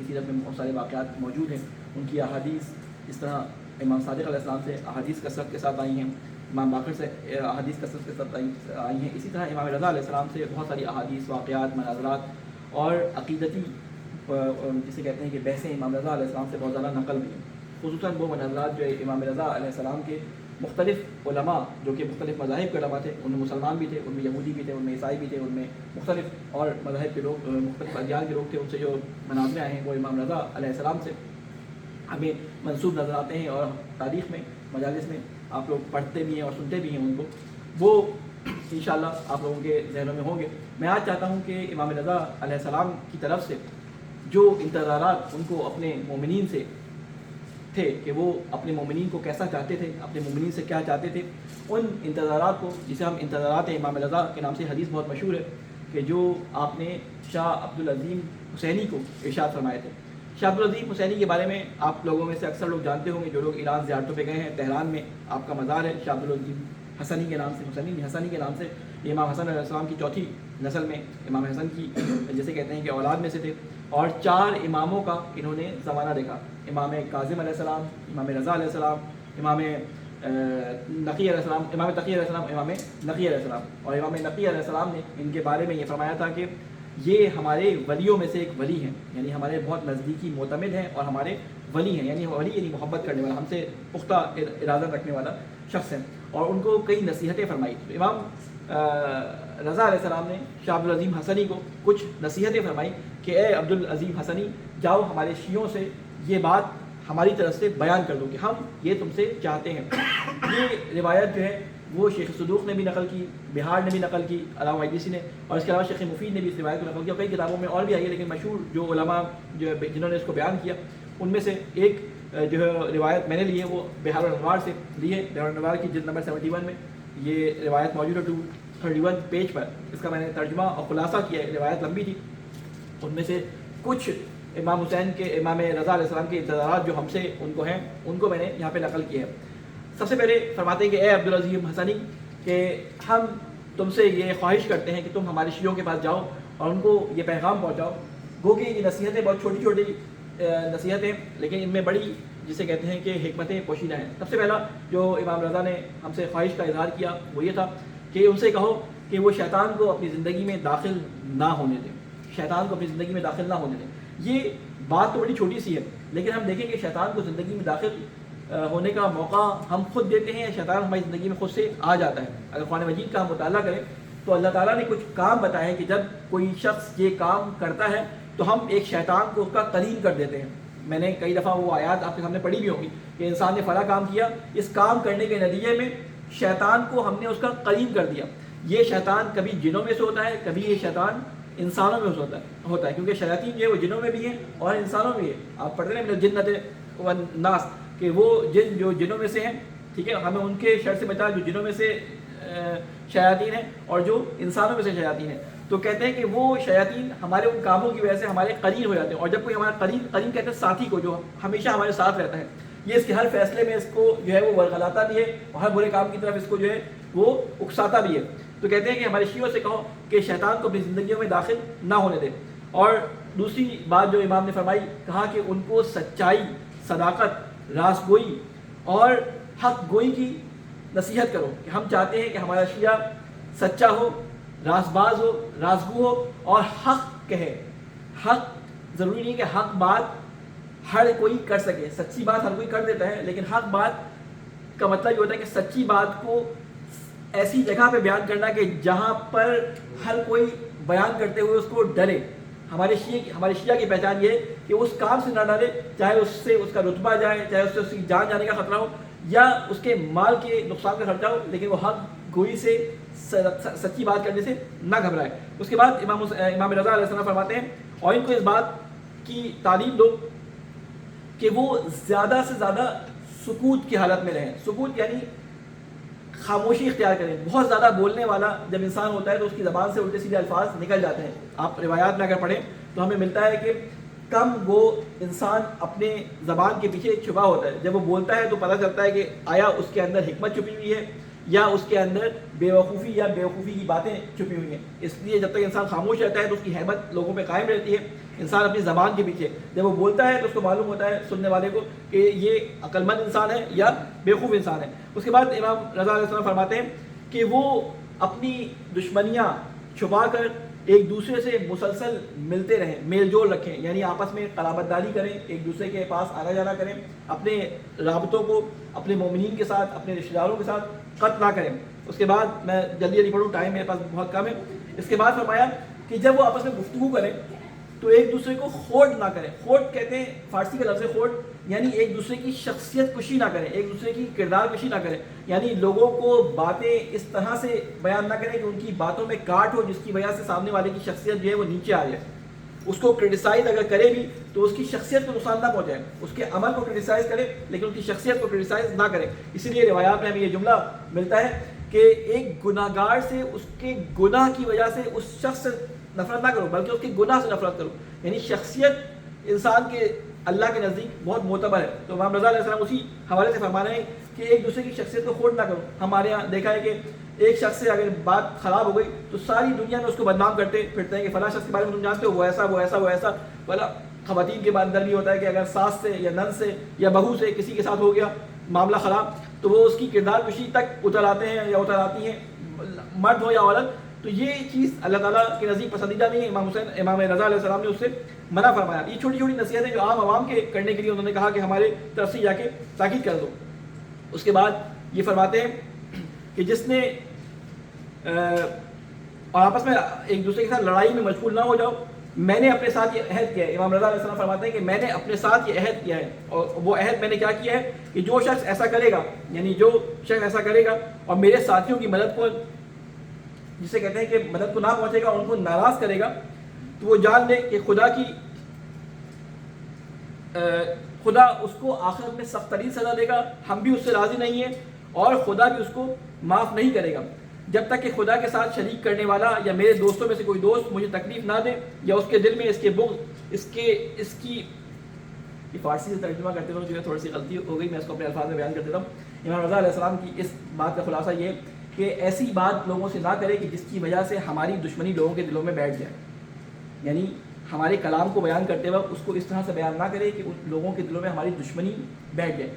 سیرت میں بہت سارے واقعات موجود ہیں. ان کی احادیث اس طرح امام صادق علیہ السلام سے احادیث کثرت کے ساتھ آئی ہیں, امام باقر سے احادیث کثرت کے ساتھ آئی ہیں. اسی طرح امام رضا علیہ السلام سے بہت ساری احادیث واقعات مناظرات اور عقیدتی جسے کہتے ہیں کہ بحثیں امام رضا علیہ السلام سے بہت زیادہ نقل ہوئی ہیں. خصوصاً وہ مناظرات جو امام رضا علیہ السلام کے مختلف علماء جو کہ مختلف مذاہب کے علماء تھے, ان میں مسلمان بھی تھے, ان میں یہودی بھی تھے, ان میں عیسائی بھی تھے, ان میں مختلف اور مذاہب کے لوگ مختلف ادیان کے لوگ تھے, ان سے جو مناظرے آئے ہیں وہ امام رضا علیہ السلام سے ہمیں منسوب نظر آتے ہیں اور تاریخ میں مجالس میں آپ لوگ پڑھتے بھی ہیں اور سنتے بھی ہیں ان کو. وہ انشاءاللہ آپ لوگوں کے ذہنوں میں ہوں گے. میں آج چاہتا ہوں کہ امام رضا علیہ السلام کی طرف سے جو انتظارات ان کو اپنے مومنین سے تھے کہ وہ اپنے مومنین کو کیسا چاہتے تھے, اپنے مومنین سے کیا چاہتے تھے, ان انتظارات کو جسے ہم انتظارات امام رضا کے نام سے حدیث بہت مشہور ہے کہ جو آپ نے شاہ عبدالعظیم حسینی کو ارشاد فرمائے تھے. شاہ عبدالعظیم حسینی کے بارے میں آپ لوگوں میں سے اکثر لوگ جانتے ہوں گے جو لوگ ایران زیارتوں پہ گئے ہیں. تہران میں آپ کا مزار ہے شاہ عبدالعظیم حسنی کے نام سے, حسنی کے نام سے. یہ امام حسن علیہ السلام کی چوتھی نسل میں امام حسن کی جیسے کہتے ہیں کہ اولاد میں سے تھے, اور 4 اماموں کا انہوں نے زمانہ دیکھا. امام کاظم علیہ السلام, امام رضا علیہ السلام, امام نقی علیہ السلام, امام تقی علیہ السلام, امام نقی علیہ السلام. اور امام نقی علیہ السلام نے ان کے بارے میں یہ فرمایا تھا کہ یہ ہمارے ولیوں میں سے ایک ولی ہیں, یعنی ہمارے بہت نزدیکی معتمد ہیں اور ہمارے ولی ہیں, یعنی ولی یعنی محبت کرنے والا, ہم سے پختہ ارادہ رکھنے والا شخص ہیں. اور ان کو کئی نصیحتیں فرمائی. تو امام رضا علیہ السلام نے شاہ عبدالعظیم حسنی کو کچھ نصیحتیں فرمائی کہ اے عبدالعظیم حسنی جاؤ ہمارے شیعوں سے یہ بات ہماری طرف سے بیان کر دو کہ ہم یہ تم سے چاہتے ہیں. یہ روایت جو ہے وہ شیخ صدوق نے بھی نقل کی, بہار نے بھی نقل کی, علامہ مجلسی نے, اور اس کے علاوہ شیخ مفید نے بھی اس روایت کو نقل کیا. کئی کتابوں میں اور بھی آئی ہے, لیکن مشہور جو علماء جو جنہوں نے اس کو بیان کیا ان میں سے ایک جو ہے روایت میں نے لی ہے وہ بہار الانوار سے لی ہے. بہار الانوار کی جلد نمبر 71 میں یہ روایت موجود ہے 231 پیج پر. اس کا میں نے ترجمہ اور خلاصہ کیا ہے, روایت لمبی تھی. ان میں سے کچھ امام حسین کے, امام رضا علیہ السلام کے انتظارات جو ہم سے ان کو ہیں ان کو میں نے یہاں پہ نقل کیا ہے. سب سے پہلے فرماتے ہیں کہ اے عبدالعظیم حسنی کہ ہم تم سے یہ خواہش کرتے ہیں کہ تم ہمارے شیعوں کے پاس جاؤ اور ان کو یہ پیغام پہنچاؤ. گو کہ یہ نصیحتیں بہت چھوٹی چھوٹی نصیحتیں لیکن ان میں بڑی جسے کہتے ہیں کہ حکمتیں پوشیدہ ہیں. سب سے پہلا جو امام رضا نے ہم سے خواہش کا اظہار کیا وہ یہ تھا کہ ان سے کہو کہ وہ شیطان کو اپنی زندگی میں داخل نہ ہونے دیں, شیطان کو اپنی زندگی میں داخل نہ ہونے دیں. یہ بات تو بڑی چھوٹی سی ہے, لیکن ہم دیکھیں کہ شیطان کو زندگی میں داخل ہونے کا موقع ہم خود دیتے ہیں یا شیطان ہماری زندگی میں خود سے آ جاتا ہے. اگر قرآن مجید کا ہم مطالعہ کریں تو اللہ تعالیٰ نے کچھ کام بتائے ہیں کہ جب کوئی شخص یہ کام کرتا ہے تو ہم ایک شیطان کو اس کا قرین کر دیتے ہیں. میں نے کئی دفعہ وہ آیات آپ کے سامنے پڑھی بھی ہوں گی کہ انسان نے فلاں کام کیا، اس کام کرنے کے نتیجے میں شیطان کو ہم نے اس کا قرین کر دیا. یہ شیطان کبھی جنوں میں سے ہوتا ہے، کبھی یہ شیطان انسانوں میں ہوتا ہے کیونکہ شیاطین جو ہے وہ جنوں میں بھی ہیں اور انسانوں میں بھی ہے. آپ پڑھتے ہیں جنت والناس کہ وہ جن جو جنوں میں سے ہیں، ٹھیک ہے، ہمیں ان کے شر سے بچا جو جنوں میں سے شیاطین ہیں اور جو انسانوں میں سے شیاطین ہیں. تو کہتے ہیں کہ وہ شیاطین ہمارے ان کاموں کی وجہ سے ہمارے قرین ہو جاتے ہیں. اور جب کوئی ہمارا قرین کہتے ہیں ساتھی کو، جو ہمیشہ ہمارے ساتھ رہتا ہے، یہ اس کے ہر فیصلے میں اس کو جو ہے وہ ورغلاتا بھی ہے اور ہر برے کام کی طرف اس کو جو ہے وہ اکساتا بھی ہے. تو کہتے ہیں کہ ہمارے شیعوں سے کہو کہ شیطان کو اپنی زندگیوں میں داخل نہ ہونے دے. اور دوسری بات جو امام نے فرمائی، کہا کہ ان کو سچائی، صداقت، راز گوئی اور حق گوئی کی نصیحت کرو. کہ ہم چاہتے ہیں کہ ہمارا شیعہ سچا ہو، راز باز ہو، رازگو ہو اور حق کہے. حق ضروری نہیں کہ حق بات ہر کوئی کر سکے، سچی بات ہر کوئی کر دیتا ہے، لیکن حق بات کا مطلب یہ ہوتا ہے کہ سچی بات کو ایسی جگہ پہ بیان کرنا کہ جہاں پر ہر کوئی بیان کرتے ہوئے اس کو ڈرے. ہمارے شیعہ کی پہچان یہ ہے کہ اس کام سے نہ ڈرے، چاہے اس سے اس کا رتبہ جائے، چاہے اس سے اس کی جان جانے کا خطرہ ہو یا اس کے مال کے نقصان کا خرچہ ہو، لیکن وہ حق گوئی سے، سچی بات کرنے سے نہ گھبرائے. اس کے بعد امام رضا علیہ السلام فرماتے ہیں اور ان کو اس بات کی تعلیم دو کہ وہ زیادہ سے زیادہ سکوت کی حالت میں رہیں. سکوت یعنی خاموشی اختیار کریں. بہت زیادہ بولنے والا جب انسان ہوتا ہے تو اس کی زبان سے الٹے سیدھے الفاظ نکل جاتے ہیں. آپ روایات میں اگر پڑھیں تو ہمیں ملتا ہے کہ کم وہ انسان اپنے زبان کے پیچھے چھپا ہوتا ہے. جب وہ بولتا ہے تو پتہ چلتا ہے کہ آیا اس کے اندر حکمت چھپی ہوئی ہے یا اس کے اندر بیوقوفی کی باتیں چھپی ہوئی ہیں. اس لیے جب تک انسان خاموش رہتا ہے تو اس کی ہیبت لوگوں پہ قائم رہتی ہے. انسان اپنی زبان کے پیچھے جب وہ بولتا ہے تو اس کو معلوم ہوتا ہے سننے والے کو کہ یہ عقل مند انسان ہے یا بیوقوف انسان ہے. اس کے بعد امام رضا علیہ السلام فرماتے ہیں کہ وہ اپنی دشمنیاں چھپا کر ایک دوسرے سے مسلسل ملتے رہیں، میل جول رکھیں، یعنی آپس میں قرابت داری کریں، ایک دوسرے کے پاس آنا جانا کریں، اپنے رابطوں کو اپنے مومنین کے ساتھ، اپنے رشتہ داروں کے ساتھ قطع نہ کریں. اس کے بعد میں جلدی پڑھوں، ٹائم میرے پاس بہت کم ہے. اس کے بعد فرمایا کہ جب وہ آپس میں گفتگو کریں تو ایک دوسرے کو خوٹ نہ کریں. خوٹ کہتے ہیں فارسی کا لفظ ہے خوٹ، یعنی ایک دوسرے کی شخصیت کشی نہ کریں، ایک دوسرے کی کردار کشی نہ کریں. یعنی لوگوں کو باتیں اس طرح سے بیان نہ کریں کہ ان کی باتوں میں کاٹ ہو جس کی وجہ سے سامنے والے کی شخصیت جو ہے وہ نیچے آ جائے. اس کو کرٹیسائز اگر کرے بھی تو اس کی شخصیت کو نقصان نہ پہنچائے. اس کے عمل کو کرٹیسائز کرے لیکن اس کی شخصیت کو کرٹیسائز نہ کرے. اسی لیے روایات میں ہمیں یہ جملہ ملتا ہے کہ ایک گناہ گار سے اس کے گناہ کی وجہ سے اس شخص سے نفرت نہ کرو بلکہ اس کے گناہ سے نفرت کرو. یعنی شخصیت انسان کے اللہ کے نزدیک بہت معتبر ہے. تو امام رضا علیہ السلام اسی حوالے سے فرما رہے ہیں کہ ایک دوسرے کی شخصیت کو کھوٹ نہ کرو. ہمارے یہاں دیکھا ہے کہ ایک شخص سے اگر بات خراب ہو گئی تو ساری دنیا میں اس کو بدنام کرتے پھرتے ہیں کہ فلاں شخص کے بارے میں تم جانتے ہو وہ ایسا وہ ایسا وہ ایسا. بلا خواتین کے اندر بھی ہوتا ہے کہ اگر ساس سے یا نند سے یا بہو سے کسی کے ساتھ ہو گیا معاملہ خراب تو وہ اس کی کردار کشی تک اتر آتے ہیں یا اتر آتی ہیں، مرد ہو یا عورت. تو یہ چیز اللہ تعالیٰ کے نزدیک پسندیدہ نہیں ہے. امام رضا علیہ السلام نے اس سے منع فرمایا. یہ چھوٹی چھوٹی نصیحتیں جو عام عوام کے کرنے کے لیے انہوں نے کہا کہ ہمارے طرف سے جا کے تاکید کر دو. اس کے بعد یہ فرماتے ہیں کہ جس نے اور آپس میں ایک دوسرے کے ساتھ لڑائی میں مشغول نہ ہو جاؤ. میں نے اپنے ساتھ یہ عہد کیا ہے. امام رضا علیہ السلام فرماتے ہیں کہ میں نے اپنے ساتھ یہ عہد کیا ہے اور وہ عہد میں نے کیا کیا ہے کہ جو شخص ایسا کرے گا، یعنی جو شخص ایسا کرے گا اور میرے ساتھیوں کی مدد کو، جسے کہتے ہیں کہ مدد کو نہ پہنچے گا، ان کو ناراض کرے گا، تو وہ جان لے کہ خدا اس کو آخرت میں سخت ترین سزا دے گا. ہم بھی اس سے راضی نہیں ہیں اور خدا بھی اس کو معاف نہیں کرے گا جب تک کہ خدا کے ساتھ شریک کرنے والا یا میرے دوستوں میں سے کوئی دوست مجھے تکلیف نہ دے یا اس کے دل میں اس کے بغض اس کی فارسی سے ترجمہ کرتے ہوئے جو ہے تھوڑی سی غلطی ہو گئی، میں اس کو اپنے الفاظ میں بیان کر دیتا ہوں. امام رضا علیہ السلام کی اس بات کا خلاصہ یہ کہ ایسی بات لوگوں سے نہ کرے کہ جس کی وجہ سے ہماری دشمنی لوگوں کے دلوں میں بیٹھ جائے. یعنی ہمارے کلام کو بیان کرتے وقت اس کو اس طرح سے بیان نہ کرے کہ ان لوگوں کے دلوں میں ہماری دشمنی بیٹھ جائے.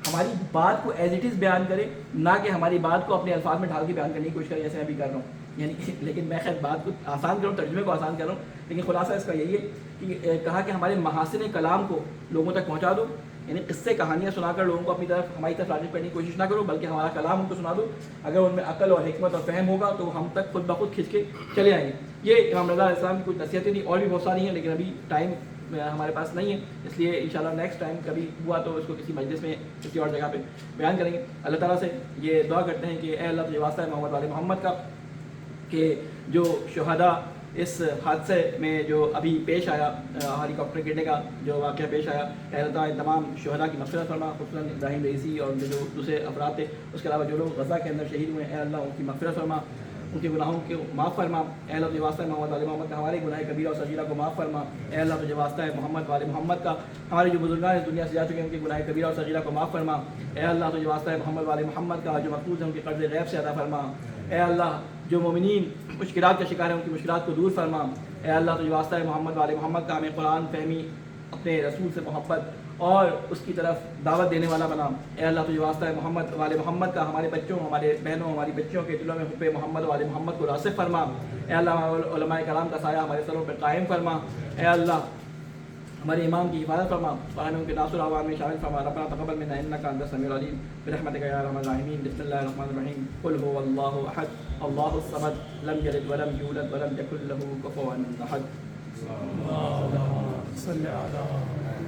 ہماری بات کو ایز اٹ از بیان کرے، نہ کہ ہماری بات کو اپنے الفاظ میں ڈھال کے بیان کرنے کی کوشش کرے جیسے میں بھی کر رہا ہوں. یعنی لیکن میں خیر بات کو آسان کر رہا ہوں، ترجمے کو آسان کر رہا ہوں، لیکن خلاصہ اس کا یہی ہے کہ کہا کہ ہمارے محاسن کلام کو لوگوں تک پہنچا دو. یعنی قصے کہانیاں سنا کر لوگوں کو اپنی طرف ہماری طرف راغب کرنے کی کوشش نہ کرو بلکہ ہمارا کلام ان کو سنا دو. اگر ان میں عقل اور حکمت اور فہم ہوگا تو ہم تک خود بخود کھنچ کے چلے آئیں گے. یہ امام رضا علیہ السلام کی کچھ نصیحتیں تھیں، اور بھی بہت ساری ہیں لیکن ابھی ٹائم ہمارے پاس نہیں ہے، اس لیے انشاءاللہ نیکسٹ ٹائم کبھی ہوا تو اس کو کسی مجلس میں کسی اور جگہ پہ بیان کریں گے۔ اللہ تعالیٰ سے یہ دعا کرتے ہیں کہ اے اللہ تجھے واسطہ ہے محمد والے محمد کا کہ جو شہداء اس حادثے میں جو ابھی پیش آیا، ہیلی کاپٹر گرنے کا جو واقعہ پیش آیا، اے اللہ تعالیٰ تمام شہداء کی مغفرت فرما، خصوصاً ابراہیم رئیسی اور جو دوسرے افراد تھے، اس کے علاوہ جو لوگ غزہ کے اندر شہید ہوئے، اے اللہ ان کی مغفرت فرما، ان کے گناہوں کو معاف فرما۔ اے اللہ تجھے واسطہ ہے محمد والے محمد کا ہمارے گناہ کبیرہ اور صغیرہ کو معاف فرما۔ اے اللہ تجھے واسطہ ہے محمد والے محمد کا ہمارے جو بزرگان اس دنیا سے جا چکے ہیں ان کے گناہ کبیرہ اور صغیرہ کو معاف فرما۔ اے اللہ تجھے واسطہ ہے محمد والے محمد کا جو محفوظ ہیں ان کے قرض غیب سے ادا فرما۔ اے اللہ جو مومنین مشکلات کا شکار ہیں ان کی مشکلات کو دور فرما۔ اے اللہ تجھے واسطہ ہے محمد والے محمد کا ہمیں قرآن فہمی، اپنے رسول سے محبت اور اس کی طرف دعوت دینے والا بنا۔ اے اللہ تجھے واسطہ ہے محمد والے محمد کا ہمارے بچوں، ہمارے بہنوں، ہماری بچیوں کے دلوں میں حب محمد والے محمد کو راسخ فرما۔ اے اللہ علماء کرام کا سایہ ہمارے سروں پر قائم فرما۔ اے اللہ ہمارے امام کی حفاظت فرما، اور ہمیں ان کے ناصر اعوان میں شامل فرما۔ ربنا تقبل منا انک انت السمیع العلیم برحمتک یا ارحم الراحمین۔ بسم اللہ الرحمن الرحیم، قل هو اللہ احد اللہ الصمد لم یلد ولم یولد ولم یکن له کفوا احد۔ اللهم صل على